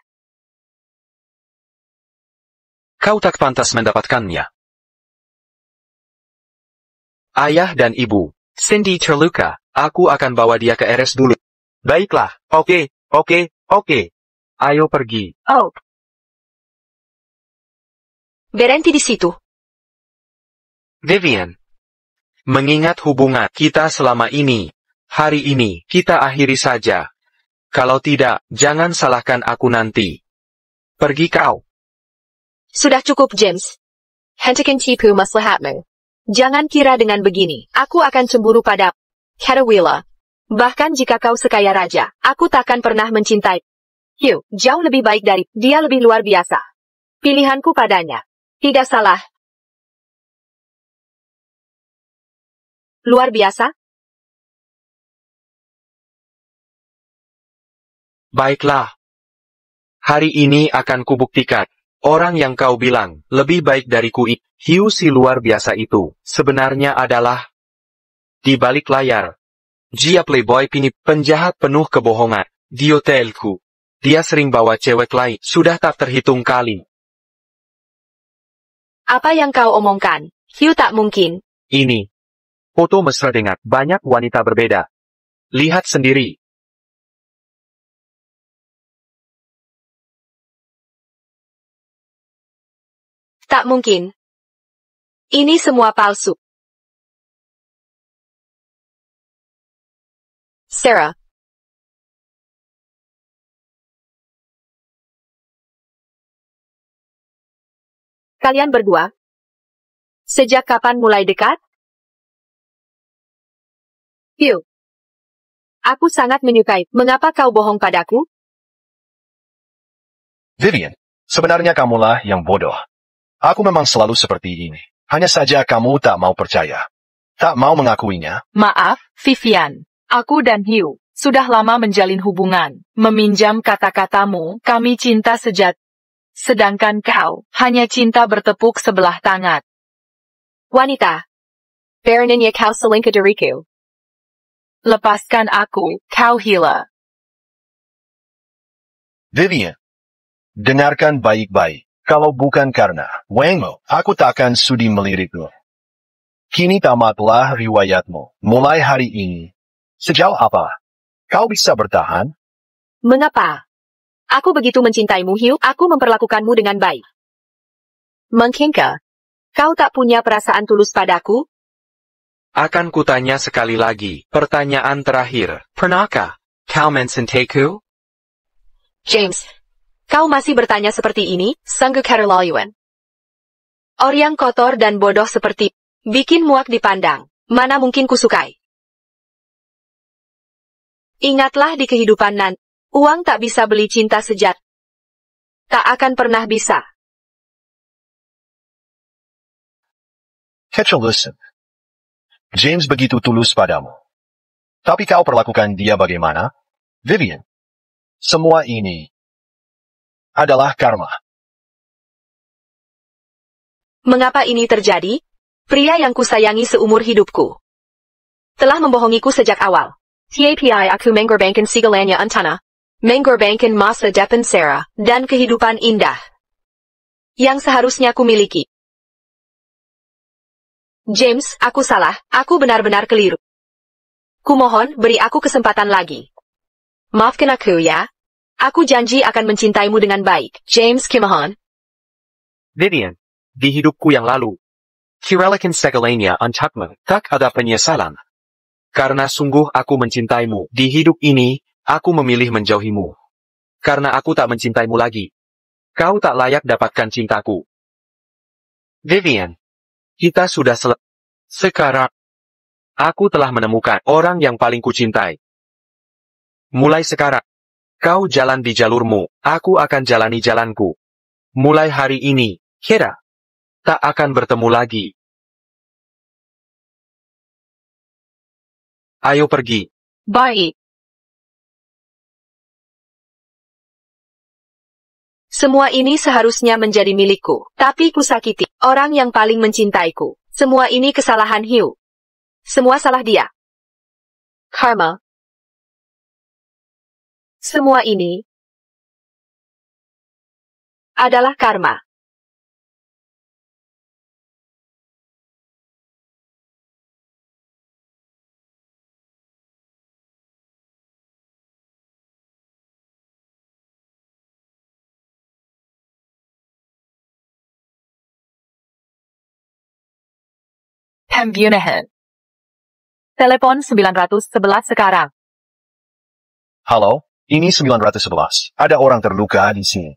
Kau tak pantas mendapatkannya. Ayah dan ibu, Cindy terluka. Aku akan bawa dia ke RS dulu. Baiklah, oke. Ayo pergi. Oh. Berhenti di situ. Vivian. Mengingat hubungan kita selama ini, hari ini kita akhiri saja. Kalau tidak, jangan salahkan aku nanti. Pergi kau. Sudah cukup, James. Hentikan tipu maslahatmu. Jangan kira dengan begini, aku akan cemburu pada Catawila. Bahkan jika kau sekaya raja, aku takkan pernah mencintai Hugh. Jauh lebih baik dari dia, lebih luar biasa. Pilihanku padanya tidak salah. Luar biasa? Baiklah. Hari ini akan kubuktikan. Orang yang kau bilang lebih baik dariku itu, Hugh si luar biasa itu, sebenarnya adalah di balik layar. Dia playboy pini, penjahat penuh kebohongan. Di hotelku, dia sering bawa cewek lain, sudah tak terhitung kali. Apa yang kau omongkan? Hugh tak mungkin. Ini foto mesra dengan banyak wanita berbeda. Lihat sendiri. Tak mungkin. Ini semua palsu. Sarah. Kalian berdua? Sejak kapan mulai dekat? Hugh. Aku sangat menyukai. Mengapa kau bohong padaku? Vivian, sebenarnya kamulah yang bodoh. Aku memang selalu seperti ini. Hanya saja kamu tak mau percaya. Tak mau mengakuinya. Maaf, Vivian. Aku dan Hugh sudah lama menjalin hubungan. Meminjam kata-katamu, kami cinta sejati. Sedangkan kau hanya cinta bertepuk sebelah tangan. Wanita. Baronnya kau selingkuh dariku. Lepaskan aku, kau gila. Vivian, dengarkan baik-baik. Kalau bukan karena Wangmo, aku takkan sudi melirikmu. Kini tamatlah riwayatmu. Mulai hari ini. Sejauh apa kau bisa bertahan? Mengapa? Aku begitu mencintaimu, Hugh. Aku memperlakukanmu dengan baik. Mungkinkah kau tak punya perasaan tulus padaku? Akan kutanya sekali lagi. Pertanyaan terakhir. Pernahkah kau mencintaiku? James, kau masih bertanya seperti ini? Sungguh keterlaluan. Orang kotor dan bodoh seperti bikin muak dipandang. Mana mungkin kusukai. Ingatlah di kehidupan nanti, uang tak bisa beli cinta sejati. Tak akan pernah bisa. Ketchel, listen. James begitu tulus padamu. Tapi kau perlakukan dia bagaimana? Vivian, semua ini adalah karma. Mengapa ini terjadi? Pria yang kusayangi seumur hidupku telah membohongiku sejak awal. TAPI aku mengorbankan segalanya antana, mengorbankan masa depan Sarah, dan kehidupan indah yang seharusnya ku miliki. James, aku salah, aku benar-benar keliru. Kumohon, beri aku kesempatan lagi. Maafkan aku ya. Aku janji akan mencintaimu dengan baik. James, kumohon. Vivian, di hidupku yang lalu, kiralakan segalanya untukmu, tak ada penyesalan. Karena sungguh aku mencintaimu, di hidup ini, aku memilih menjauhimu. Karena aku tak mencintaimu lagi. Kau tak layak dapatkan cintaku. Vivian, kita sudah selesai. Sekarang, aku telah menemukan orang yang paling kucintai. Mulai sekarang, kau jalan di jalurmu, aku akan jalani jalanku. Mulai hari ini, kita tak akan bertemu lagi. Ayo pergi. Baik. Semua ini seharusnya menjadi milikku, tapi kusakiti orang yang paling mencintaiku. Semua ini kesalahan Hugh. Semua salah dia. Karma. Semua ini adalah karma. Pembunuhan. Telepon 911 sekarang. Halo, ini 911. Ada orang terluka di sini.